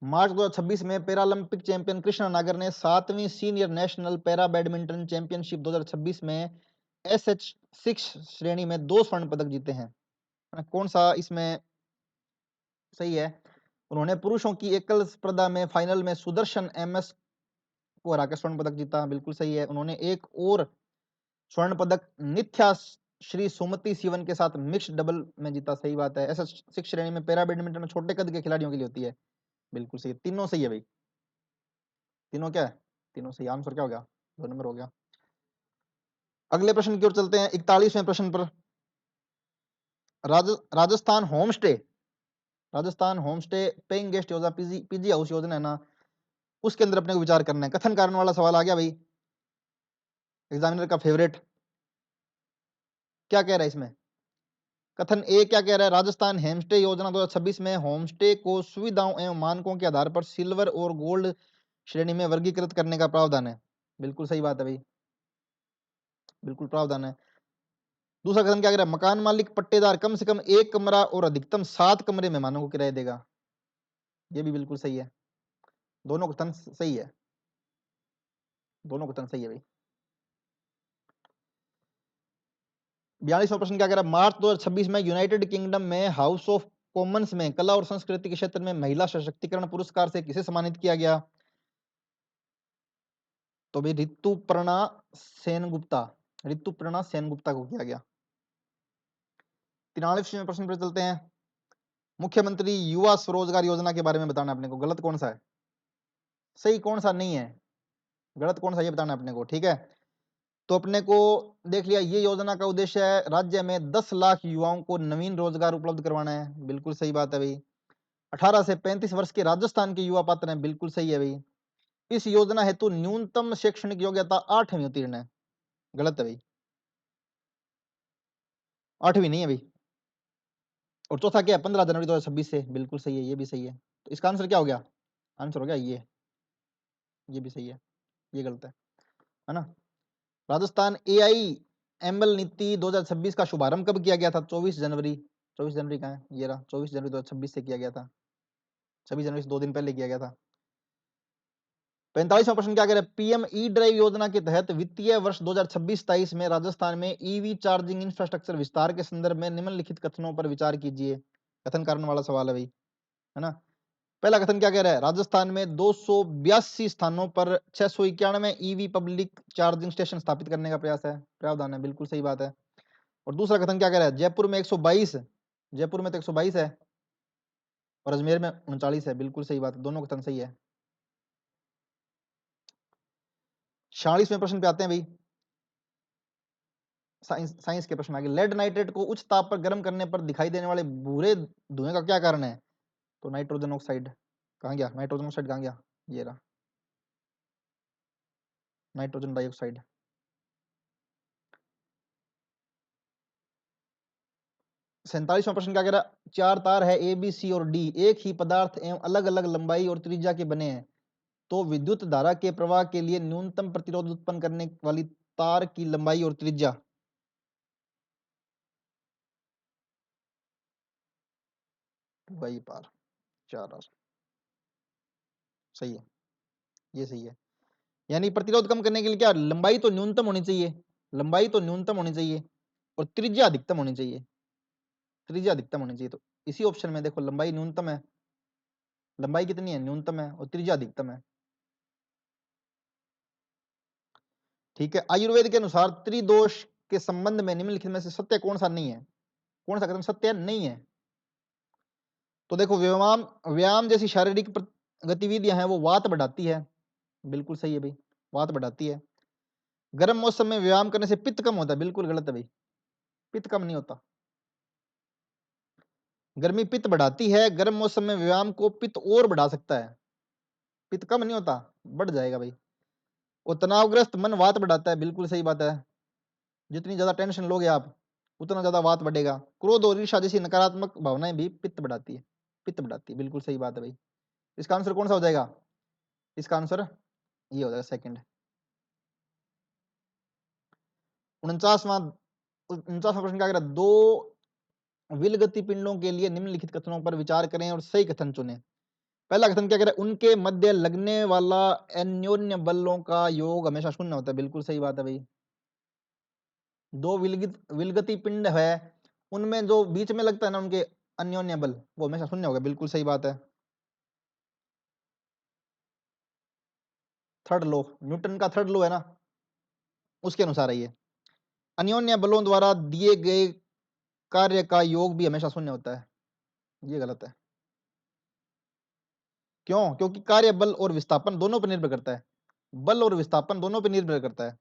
मार्च 2026 में पैरालंपिक चैंपियन कृष्णा नागर ने 7वीं senior national para badminton championship 2026 में SH6 श्रेणी में 2 स्वर्ण पदक जीते हैं। कौन सा इसमें सही है? उन्होंने पुरुषों की एकल स्पर्धा में फाइनल में सुदर्शन MS को हराकर स्वर्ण पदक जीता, बिल्कुल सही है। उन्होंने एक और स्वर्ण पदक नित्या श्री सुमति शिवन के साथ मिक्स्ड डबल में जीता, सही बात है। SH6 श्रेणी में पैरा बैडमिंटन में छोटे कद के खिलाड़ियों के लिए होती है, बिल्कुल सही। तीनों सही है भाई, तीनों क्या है? तीनों सही। आंसर क्या हो गया? 2 नंबर हो गया। अगले प्रश्न की ओर चलते हैं। 41वें प्रश्न पर, Rajasthan home stay, Rajasthan home stay paying guest योजना, पीजी पीजी हाउस योजना है ना, उसके अंदर अपने को विचार करना है। कथन कारण वाला सवाल आ गया भाई, एग्जामिनर का फेवरेट। क्या कह रहा है इसमें? कथन ए क्या कह रहा है? राजस्थान होमस्टे योजना 2026 में होमस्टे को सुविधाओं एवं मानकों के आधार पर सिल्वर और गोल्ड श्रेणी में वर्गीकृत करने का प्रावधान है। बिल्कुल सही बात है भाई, बिल्कुल प्रावधान है। दूसरा कथन क्या कह रहा है? मकान मालिक पट्टेदार कम से कम एक कमरा और अधिकतम 7 कमरे मेहमानों को किराया देगा। ये भी बिल्कुल सही है, दोनों कथन सही है, दोनों कथन सही है भाई। 42वां प्रश्न क्या कह रहा है? मार्च 2026 में यूनाइटेड किंगडम में हाउस ऑफ कॉमन्स में कला और संस्कृति के क्षेत्र में महिला सशक्तिकरण पुरस्कार से किसे सम्मानित किया गया? तो भाई ऋतुपर्णा सेनगुप्ता, ऋतुपर्णा सेनगुप्ता को किया गया। 43वें प्रश्न पर चलते हैं। मुख्यमंत्री युवा स्वरोजगार योजना के बारे में बताना अपने को, गलत कौन सा है, सही कौन सा नहीं है, गलत कौन सा ये बताना अपने को, ठीक है। तो अपने को देख लिया, ये योजना का उद्देश्य है राज्य में 10 लाख युवाओं को नवीन रोजगार उपलब्ध करवाना है। बिल्कुल सही बात है भाई। 18 से 35 वर्ष के राजस्थान के युवा पात्र हैं। बिल्कुल सही है भाई। इस योजना हेतु न्यूनतम शैक्षणिक योग्यता 8वीं उत्तीर्ण है। गलत है भाई, 8वीं नहीं है भाई। और चौथा क्या है? 15 जनवरी 2026 से। बिल्कुल सही है, ये भी सही है। तो इसका आंसर क्या हो गया? आंसर हो गया ये भी सही है, ये गलत है ना। राजस्थान एआई एमएल नीति 2026 का शुभारंभ कब किया गया था? 24 जनवरी। 24 जनवरी का है ये रहा, 24 जनवरी 2026 से किया गया था। 26 जनवरी से 2 दिन पहले किया गया था। 45वां प्रश्न क्या कह रहा है? पीएम ई ड्राइव योजना के तहत वित्तीय वर्ष 2026-23 में राजस्थान में ईवी चार्जिंग इंफ्रास्ट्रक्चर विस्तार के संदर्भ में निम्नलिखित कथनों पर विचार कीजिए। कथन कारण वाला सवाल है भाई, है ना। पहला कथन क्या कह रहा है? राजस्थान में 282 स्थानों पर 691 ईवी पब्लिक चार्जिंग स्टेशन स्थापित करने का प्रयास है, प्रावधान है। बिल्कुल सही बात है। और दूसरा कथन क्या कह रहा है? जयपुर में 122, जयपुर में तो 122 है और अजमेर में 39 है। बिल्कुल सही बात है, दोनों कथन सही है। 46वें प्रश्न पे आते हैं भाई, साइंस साइंस के प्रश्न आगे। लेड नाइट्रेट को उच्च ताप पर गर्म करने पर दिखाई देने वाले भूरे धुएं का क्या कारण है? तो नाइट्रोजन ऑक्साइड। कहाँ गया नाइट्रोजन ऑक्साइड, कहाँ गया? ये रहा, नाइट्रोजन डाइऑक्साइड। 47वां प्रश्न क्या कह रहा है? 4 तार है ए बी सी और डी एक ही पदार्थ एवं अलग अलग लंबाई और त्रिज्या के बने हैं, तो विद्युत धारा के प्रवाह के लिए न्यूनतम प्रतिरोध उत्पन्न करने वाली तार की लंबाई और त्रिज्या। वही पार 4 सही है, ये सही है। यानी प्रतिरोध कम करने के लिए क्या लंबाई तो न्यूनतम होनी चाहिए, लंबाई तो न्यूनतम होनी चाहिए और त्रिज्या अधिकतम होनी चाहिए, त्रिज्या अधिकतम होनी चाहिए। तो इसी ऑप्शन में देखो लंबाई न्यूनतम है, लंबाई कितनी है? न्यूनतम है और त्रिज्या अधिकतम है। ठीक है। आयुर्वेद के अनुसार त्रिदोष के संबंध में निम्नलिखित में से सत्य कौन सा नहीं है? कौन सा कथन सत्य नहीं है? तो देखो व्यायाम, व्यायाम जैसी शारीरिक गतिविधियां हैं वो वात बढ़ाती है। बिल्कुल सही है भाई, वात बढ़ाती है। गर्म मौसम में व्यायाम करने से पित्त कम होता है। बिल्कुल गलत है भाई, पित्त कम नहीं होता। गर्मी पित्त बढ़ाती है, गर्म मौसम में व्यायाम को पित्त और बढ़ा सकता है, पित्त कम नहीं होता, बढ़ जाएगा भाई। और तनावग्रस्त मन वात बढ़ाता है। बिल्कुल सही बात है, जितनी ज्यादा टेंशन लोगे आप उतना ज्यादा वात बढ़ेगा। क्रोध और ईर्ष्या जैसी नकारात्मक भावनाएं भी पित्त बढ़ाती है, पित्त बढ़ाती है। बिल्कुल सही बात है भाई। इसका आंसर कौन सा हो जाएगा? इसका आंसर ये हो जाएगा सेकंड। 49वां 49वां प्रश्न क्या कह रहा है? दो विलगती पिंडों के लिए निम्नलिखित कथनों पर विचार करें और सही कथन चुनें। पहला कथन क्या कह रहा है? उनके मध्य लगने वाला अन्योन्य बलों का योग हमेशा शून्य होता है। बिल्कुल सही बात है भाई। दो विलगती पिंड है, उनमें जो बीच में लगता है ना उनके अन्योन्य बल, वो हमेशा शून्य होगा। बिल्कुल सही बात है। थर्ड लॉ, न्यूटन का थर्ड लॉ है ना, उसके अनुसार है ये। अन्योन्य बलों द्वारा दिए गए कार्य का योग भी हमेशा शून्य होता है। ये गलत है। क्यों? क्योंकि कार्य बल और विस्थापन दोनों पर निर्भर करता है, बल और विस्थापन दोनों पर निर्भर करता है।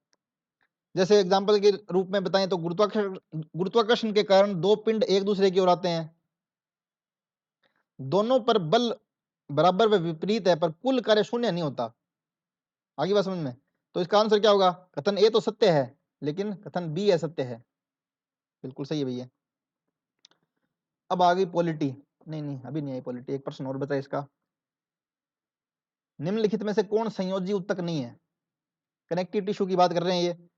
जैसे एग्जांपल के रूप में बताएं तो गुरुत्वाकर्षण, गुरुत्वाकर्षण के कारण दो पिंड एक दूसरे की ओर आते हैं, दोनों पर बल बराबर व विपरीत है पर कुल कार्य शून्य नहीं होता। आगे बात समझ में? तो इसका आंसर क्या होगा? कथन ए तो सत्य है लेकिन कथन बी असत्य है। बिल्कुल सही है भैया। अब आ गई पॉलिटी। नहीं नहीं अभी नहीं आई पॉलिटी, एक प्रश्न और बचा इसका। निम्नलिखित में से कौन संयोजी उत्तक नहीं है? कनेक्टिव टिश्यू की बात कर रहे हैं ये।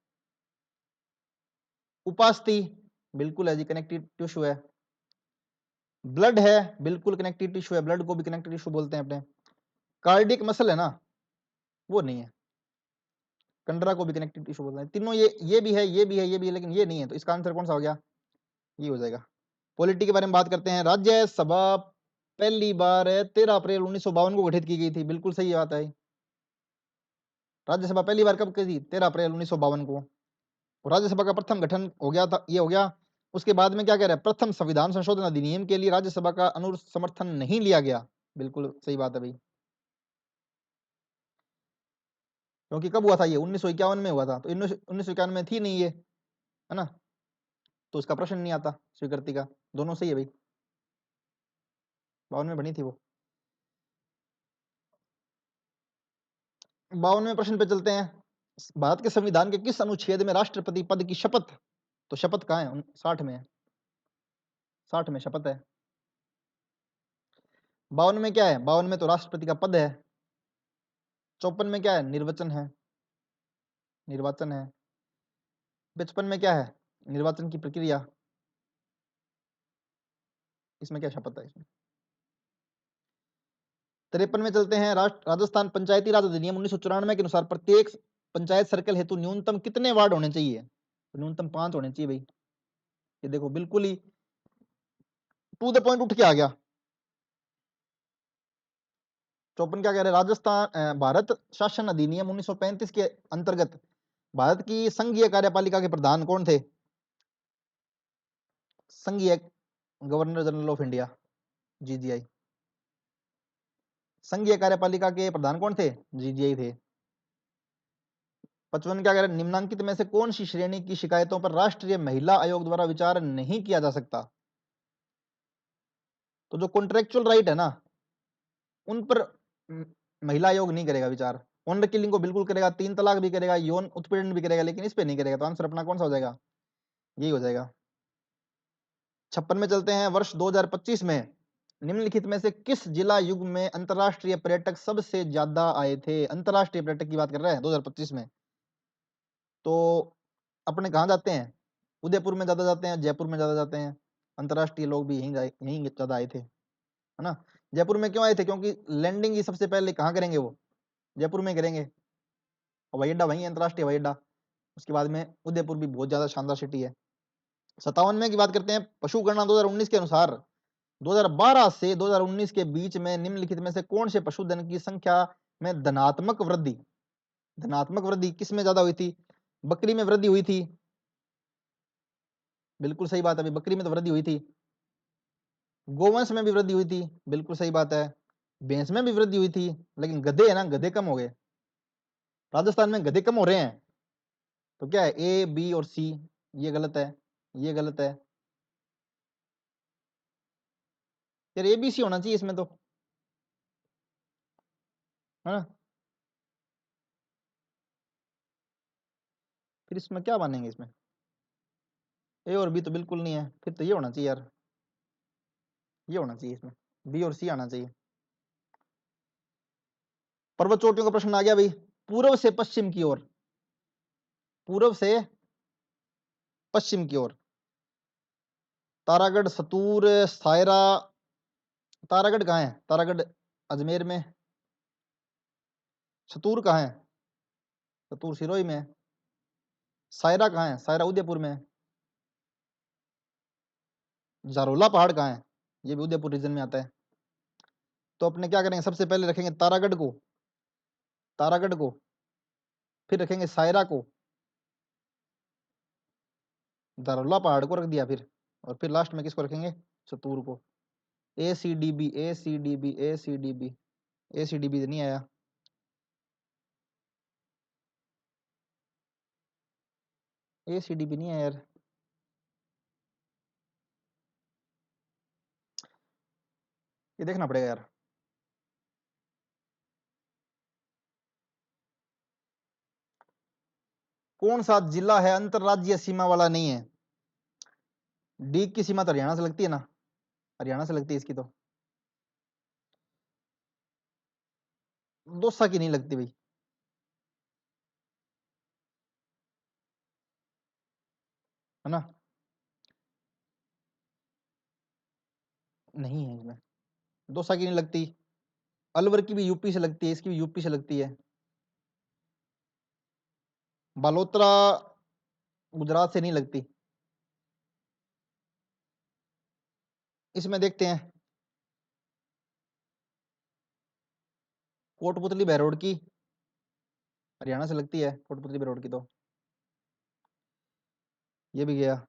उपास्थि बिल्कुल है जी, कनेक्टिव टिश्यू है। ब्लड है, बिल्कुल कनेक्टिव टिश्यू है, ब्लड को भी कनेक्टिव टिश्यू बोलते हैं अपने। कार्डियक मसल है ना, वो नहीं है। कंडरा को भी कनेक्टिव टिश्यू बोलते हैं। तीनों ये भी है, ये भी है, ये भी है, लेकिन ये नहीं है। तो इसका आंसर कौन सा हो गया? ये हो जाएगा। पॉलिटी के बारे में बात करते हैं। राज्यसभा पहली बार 13 अप्रैल 1952 को गठित की गई थी। बिल्कुल सही बात है। राज्यसभा पहली बार कब की थी? 13 अप्रैल 1952 को। और राज्यसभा का प्रथम गठन हो गया था, ये हो गया। उसके बाद में क्या कह रहा है? प्रथम संविधान संशोधन अधिनियम के लिए राज्यसभा का अनुसमर्थन नहीं लिया गया। बिल्कुल सही बात है भाई। क्योंकि कब हुआ था ये? 1951 में हुआ था। तो 1951 में थी नहीं ये, है ना? तो उसका प्रश्न नहीं आता स्वीकृति का। दोनों सही है भाई, 52 में बनी थी वो। 52वें प्रश्न पे चलते हैं। भारत के संविधान के किस अनुच्छेद में राष्ट्रपति पद की शपथ? तो शपथ कहाँ है? 60 में है। 60 में शपथ है। 52 में क्या है? 52 में तो राष्ट्रपति का पद है। 54 में क्या है? निर्वाचन है। निर्वाचन है। 55 में क्या है? निर्वाचन की प्रक्रिया। इसमें क्या शपथ है? इसमें 53 में चलते हैं। राजस्थान पंचायती राज अधिनियम 1994 के अनुसार प्रत्येक पंचायत सर्कल हेतु न्यूनतम कितने वार्ड होने चाहिए? तो न्यूनतम 5 होने चाहिए भाई। ये देखो बिल्कुल ही टू द पॉइंट उठ के आ गया। 54 क्या कह रहे हैं? राजस्थान भारत शासन अधिनियम 1935 के अंतर्गत भारत की संघीय कार्यपालिका के प्रधान कौन थे? संघीय गवर्नर जनरल ऑफ इंडिया, जीजीआई। संघीय कार्यपालिका के प्रधान कौन थे? जीजीआई थे। 55 क्या कह रहे हैं? निम्नांकित में से कौन सी श्रेणी की शिकायतों पर राष्ट्रीय महिला आयोग द्वारा विचार नहीं किया जा सकता? तो जो कॉन्ट्रेक्चुअल राइट है ना, उन पर महिला आयोग नहीं करेगा विचार। ऑनर किलिंग को बिल्कुल करेगा, 3 तलाक भी करेगा, यौन उत्पीड़न भी करेगा, लेकिन इस पे नहीं करेगा। तो आंसर अपना कौन सा हो जाएगा? यही हो जाएगा। 56 में चलते हैं। वर्ष 2025 में निम्नलिखित में से किस जिला युग में अंतरराष्ट्रीय पर्यटक सबसे ज्यादा आए थे? अंतरराष्ट्रीय पर्यटक की बात कर रहे हैं 2025 में। तो अपने कहाँ जाते हैं? उदयपुर में ज्यादा जाते हैं, जयपुर में ज्यादा जाते हैं। अंतरराष्ट्रीय लोग भी यहीं ज्यादा आए थे, है ना? जयपुर में क्यों आए थे? क्योंकि लैंडिंग ही सबसे पहले कहाँ करेंगे वो? जयपुर में करेंगे। हवाई अड्डा वहीं, अंतरराष्ट्रीय हवाई अड्डा। उसके बाद में उदयपुर भी बहुत ज्यादा शानदार सिटी है। 57 में की बात करते हैं। पशु गणना 2019 के अनुसार 2012 से 2019 के बीच में निम्नलिखित में से कौन से पशुधन की संख्या में धनात्मक वृद्धि? धनात्मक वृद्धि किस में ज्यादा हुई थी? बकरी में वृद्धि हुई थी। बिल्कुल सही बात है, अभी बकरी में तो वृद्धि हुई थी। गोवंश में भी वृद्धि हुई थी। बिल्कुल सही बात है। भैंस में भी वृद्धि हुई थी, लेकिन गधे है ना, गधे कम हो गए। राजस्थान में गधे कम हो रहे हैं। तो क्या है? ए बी और सी। ये गलत है, ये गलत है यार। ए बी सी होना चाहिए इसमें तो, है ना? फिर इसमें क्या मानेंगे? इसमें ए और बी तो बिल्कुल नहीं है। फिर तो ये होना चाहिए यार, ये होना चाहिए इसमें, बी और सी आना चाहिए। पर्वत चोटियों का प्रश्न आ गया भाई। पूर्व से पश्चिम की ओर, पूर्व से पश्चिम की ओर तारागढ़, सतूर, सायरा। तारागढ़ कहाँ है? तारागढ़ अजमेर में। सतूर कहाँ है? सतूर सिरोही में है। सायरा कहाँ है? सायरा उदयपुर में है। जारोला पहाड़ कहाँ है? ये भी उदयपुर रीजन में आता है। तो अपने क्या करेंगे? सबसे पहले रखेंगे तारागढ़ को, तारागढ़ को, फिर रखेंगे सायरा को, जारोला पहाड़ को रख दिया फिर, और फिर लास्ट में किसको रखेंगे? सतूर को। ए सी डी बी, ए सी डी बी, ए सी डी बी। ए सी डी बी नहीं आया। ए सी डी बी नहीं आया यार। ये देखना पड़ेगा यार। कौन सा जिला है अंतरराज्यीय सीमा वाला नहीं है? डी की सीमा तो हरियाणा से लगती है ना, हरियाणा से लगती है इसकी तो। दौसा की नहीं लगती भाई, है ना? नहीं है इसमें, दौसा की नहीं लगती। अलवर की भी यूपी से लगती है, इसकी भी यूपी से लगती है। बालोतरा गुजरात से नहीं लगती। इसमें देखते हैं, कोटपुतली बहरोड की हरियाणा से लगती है, कोटपुतली बहरोड की तो। ये भी गया।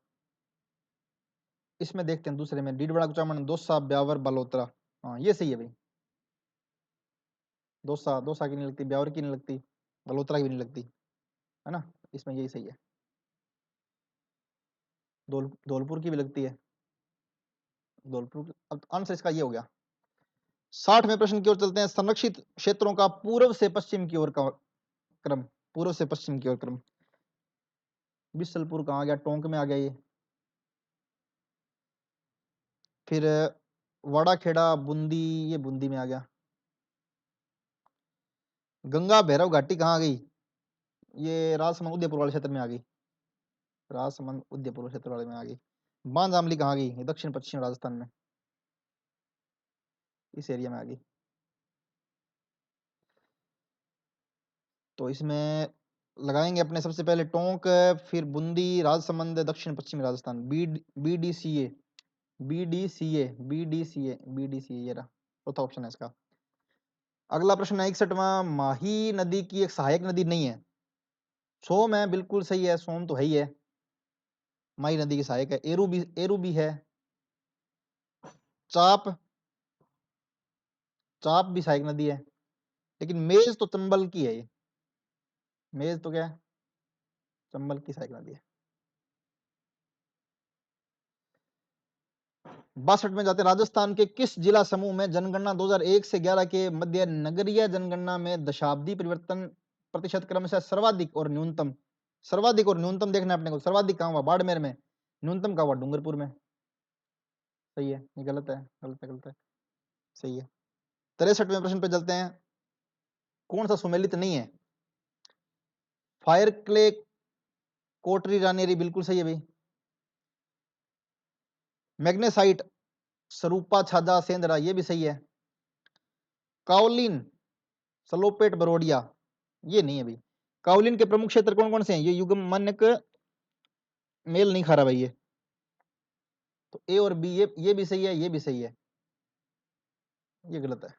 इसमें देखते हैं दूसरे में, डीडवाड़ा कुचामन दौसा ब्यावर बालोतरा। हाँ ये सही है भाई। दौसा, दौसा की नहीं लगती, ब्यावर की नहीं लगती, बलोत्रा की भी नहीं लगती, है ना? इसमें यही सही है। धौलपुर की भी लगती है, धौलपुर। अब आंसर इसका ये हो गया। 60वें प्रश्न की ओर चलते हैं। संरक्षित क्षेत्रों का पूर्व से पश्चिम की ओर का क्रम, पूर्व से पश्चिम की ओर क्रम। बिसलपुर कहाँ आ गया? टोंक में आ गया ये। फिर वाड़ा खेड़ा बूंदी, ये बूंदी में आ गया। गंगा भैरव घाटी कहाँ आ गई? ये राजसमंद उदयपुर वाले क्षेत्र में आ गई, राजसमंद उदयपुर क्षेत्र वाले में आ गई। बांध आमली कहाँ आ गई? ये दक्षिण पश्चिम राजस्थान में, इस एरिया में आ गई। तो इसमें लगाएंगे अपने सबसे पहले टोंक, फिर बूंदी, राजसमंद, दक्षिण पश्चिमी राजस्थान। बी डी सी ए, बी डी सी ए, बी डी सी ए, बी डी सी ए, ये रहा चौथा ऑप्शन है इसका। अगला प्रश्न है 61वां। माही नदी की एक सहायक नदी नहीं है? सोम है, बिल्कुल सही है, सोम तो है ही है, माही नदी की सहायक है। एरू भी है। चाप, चाप भी सहायक नदी है। लेकिन मेज तो चंबल की है ये, मेज तो क्या है, चंबल की सहायक नदी है। 62 में जाते हैं। राजस्थान के किस जिला समूह में जनगणना 2001 से 11 के मध्य नगरीय जनगणना में दशाब्दी परिवर्तन प्रतिशत क्रमशः सर्वाधिक और न्यूनतम? सर्वाधिक और न्यूनतम देखना है अपने को। सर्वाधिक कहाँ हुआ? बाड़मेर में। न्यूनतम कहाँ हुआ? डूंगरपुर में। सही है, ये गलत है, गलत है, गलत है। सही है। 63वें प्रश्न पे चलते हैं। कौन सा सुमेलित नहीं है? फायर क्ले कोटरी रानेरी, बिल्कुल सही है भाई। मैग्नेसाइट सरूपा छाजा सेंधरा, ये भी सही है। काओलिन सलोपेट बरोडिया, ये नहीं है भाई। काओलिन के प्रमुख क्षेत्र कौन कौन से हैं? ये युग्म मानक मेल नहीं खा रहा भाई ये। तो ए और बी, ये भी सही है, ये भी सही है, ये गलत है।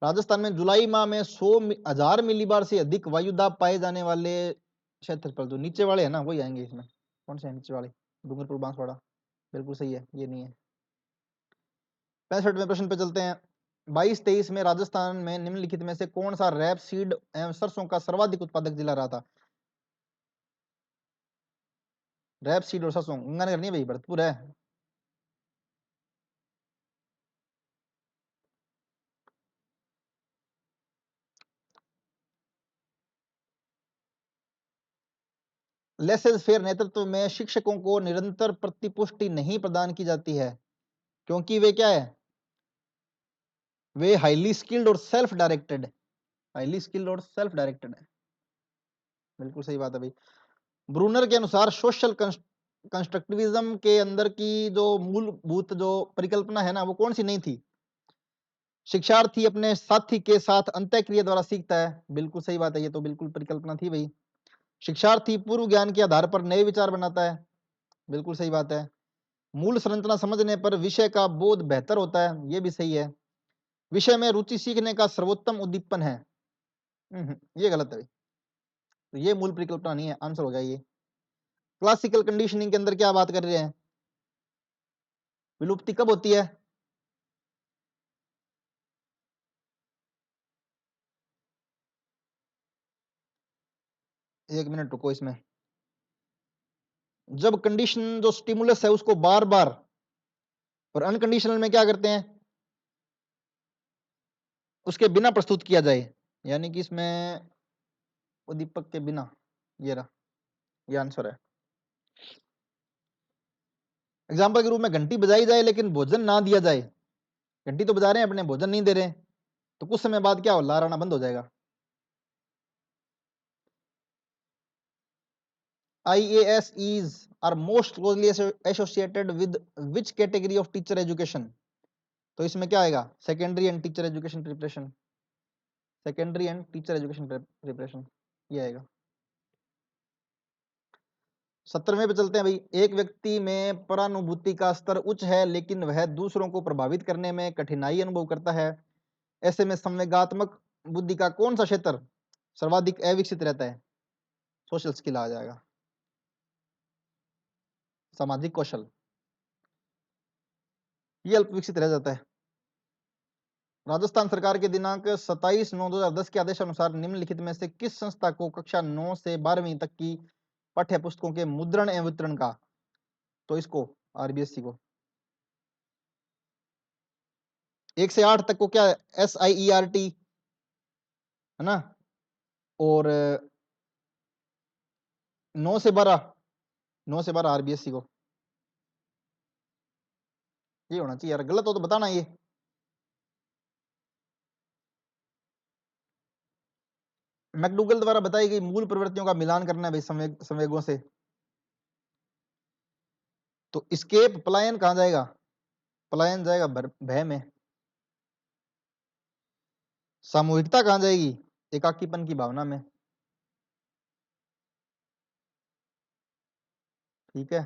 राजस्थान में जुलाई माह में 100,000 मिलीबार से अधिक वायुदाब पाए जाने वाले क्षेत्र पर, जो नीचे वाले हैं ना वही आएंगे इसमें। कौन से हैं नीचे वाले? डूंगरपुर, बांसवाड़ा, बिल्कुल सही है, ये नहीं है। 65वें प्रश्न पे चलते हैं। 22-23 में राजस्थान में निम्नलिखित में से कौन सा रैप सीड एवं सरसों का सर्वाधिक उत्पादक जिला रहा था? रैप सीड और सरसों, गंगानगर नहीं भाई, भरतपुर है। लेसेस फेयर नेतृत्व में शिक्षकों को निरंतर प्रतिपुष्टि नहीं प्रदान की जाती है, क्योंकि वे क्या है? वे हाईली स्किल्ड और सेल्फ डायरेक्टेड, हाईली स्किल्ड और सेल्फ डायरेक्टेड है। बिल्कुल सही बात है भाई। ब्रूनर के अनुसार सोशल कंस्ट्रक्टिविज्म के अंदर की जो मूलभूत जो परिकल्पना है ना, वो कौन सी नहीं थी? शिक्षार्थी अपने साथी के साथ अंतःक्रिया द्वारा सीखता है, बिल्कुल सही बात है, ये तो बिल्कुल परिकल्पना थी भाई। शिक्षार्थी पूर्व ज्ञान के आधार पर नए विचार बनाता है, बिल्कुल सही बात है। मूल संरचना समझने पर विषय का बोध बेहतर होता है, ये भी सही है। विषय में रुचि सीखने का सर्वोत्तम उद्दीपन है, ये गलत है भाई। तो ये मूल परिकल्पना नहीं है, आंसर हो गया ये। क्लासिकल कंडीशनिंग के अंदर क्या बात कर रहे हैं? विलुप्ति कब होती है? एक मिनट रुको इसमें। जब कंडीशन जो स्टिमुलस है उसको बार बार और अनकंडीशनल में क्या करते हैं, उसके बिना प्रस्तुत किया जाए, यानी कि इसमें उद्दीपक के बिना, ये रहा, ये आंसर है। एग्जाम्पल के रूप में घंटी बजाई जाए लेकिन भोजन ना दिया जाए, घंटी तो बजा रहे हैं अपने, भोजन नहीं दे रहे हैं, तो कुछ समय बाद क्या हो, लार आना बंद हो जाएगा। IAS is are most closely associated with which category of teacher education? तो इसमें क्या आएगा, secondary and teacher education preparation, secondary and teacher education preparation, ये आएगा। 17वें पे चलते हैं भाई। एक व्यक्ति में परानुभूति का स्तर उच्च है लेकिन वह दूसरों को प्रभावित करने में कठिनाई अनुभव करता है, ऐसे में संवेगात्मक बुद्धि का कौन सा क्षेत्र सर्वाधिक अविकसित रहता है? सोशल स्किल आ जाएगा, सामाजिक कौशल, ये अल्प विकसित रह जाता है। राजस्थान सरकार के दिनांक 27/9/2010 के आदेश अनुसार निम्नलिखित में से किस संस्था को कक्षा 9 से 12वीं तक की पाठ्य पुस्तकों के मुद्रण एवं वितरण का, तो इसको RBSC को। 1 से 8 तक को क्या, SIERT है ना, और 9 से 12 RBSC को। ये होना चाहिए यार, गलत हो तो बताना ये। मैकडूगल द्वारा बताई गई मूल प्रवृत्तियों का मिलान करना है भाई संवेगों से। तो स्केप, पलायन कहां जाएगा, पलायन जाएगा भय में। सामूहिकता कहां जाएगी, एकाकीपन की भावना में। ठीक है,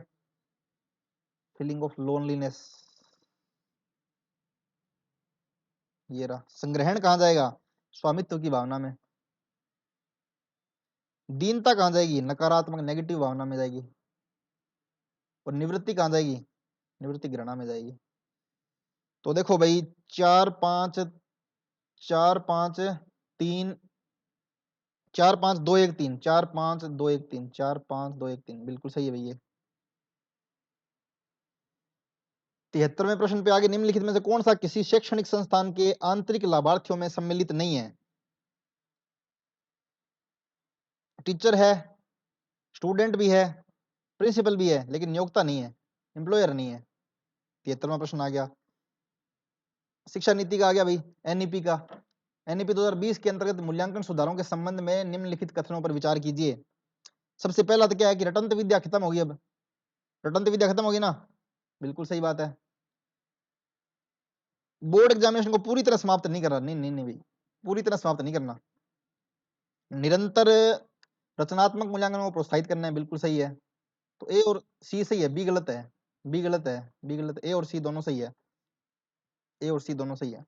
फीलिंग ऑफ लोनलीनेस, ये रहा। संग्रहण कहां जाएगा, स्वामित्व की भावना में। दीनता कहां जाएगी, नकारात्मक नेगेटिव भावना में जाएगी। और निवृत्ति कहां जाएगी, निवृत्ति घृणा में जाएगी। तो देखो भाई 4 5 4 5 3 4 5 2 1 3 4 5 2 1 3 4 5 2 1 3 बिल्कुल सही है भैया। 73वें प्रश्न पे आगे, निम्नलिखित में से कौन सा किसी शैक्षणिक संस्थान के आंतरिक लाभार्थियों में सम्मिलित नहीं है? टीचर है, स्टूडेंट भी है, प्रिंसिपल भी है, लेकिन नियोक्ता नहीं है, एम्प्लॉयर नहीं है। 73वां प्रश्न आ गया, शिक्षा नीति का आ गया भाई, एनईपी का। एनईपी 2020 के अंतर्गत मूल्यांकन सुधारों के संबंध में निम्नलिखित कथनों पर विचार कीजिए। सबसे पहला तो क्या है कि रटंत विद्या खत्म होगी, अब रटंत विद्या खत्म होगी ना, बिल्कुल सही बात है। बोर्ड एग्जामिनेशन को पूरी तरह समाप्त नहीं करना, नहीं नहीं नहीं भाई, पूरी तरह समाप्त नहीं करना। निरंतर रचनात्मक मूल्यांकन को प्रोत्साहित करना है, बिल्कुल सही है। तो ए और सी सही है, बी गलत है, बी गलत है, बी गलत, ए और सी दोनों सही है, ए और सी दोनों सही है।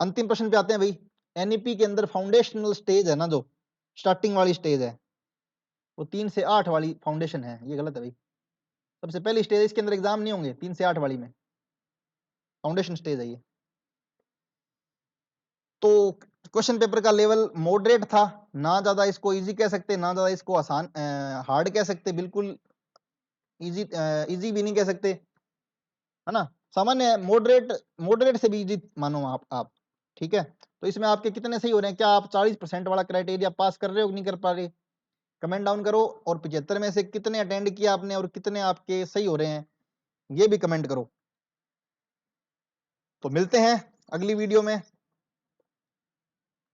अंतिम प्रश्न पे आते हैं भाई। एनईपी के अंदर फाउंडेशनल स्टेज है ना, जो स्टार्टिंग वाली स्टेज है, वो 3 से 8 वाली फाउंडेशन है, ये गलत है भाई। सबसे पहली स्टेज, इसके अंदर एग्जाम नहीं होंगे, 3 से 8 वाली में फाउंडेशन स्टेज है ये। तो क्वेश्चन पेपर का लेवल मॉडरेट था, ना ज्यादा इसको इजी कह सकते, ना ज्यादा इसको आसान हार्ड कह सकते, बिल्कुल इजी इजी भी नहीं कह सकते, है ना, सामान्य मॉडरेट, मॉडरेट से भी इजी मानो आप। ठीक है, तो इसमें आपके कितने सही हो रहे हैं, क्या आप 40% वाला क्राइटेरिया पास कर रहे हो कि नहीं कर पा रहे? कमेंट डाउन करो, और 75 में से कितने अटेंड किया आपने और कितने आपके सही हो रहे हैं, ये भी कमेंट करो। तो मिलते हैं अगली वीडियो में।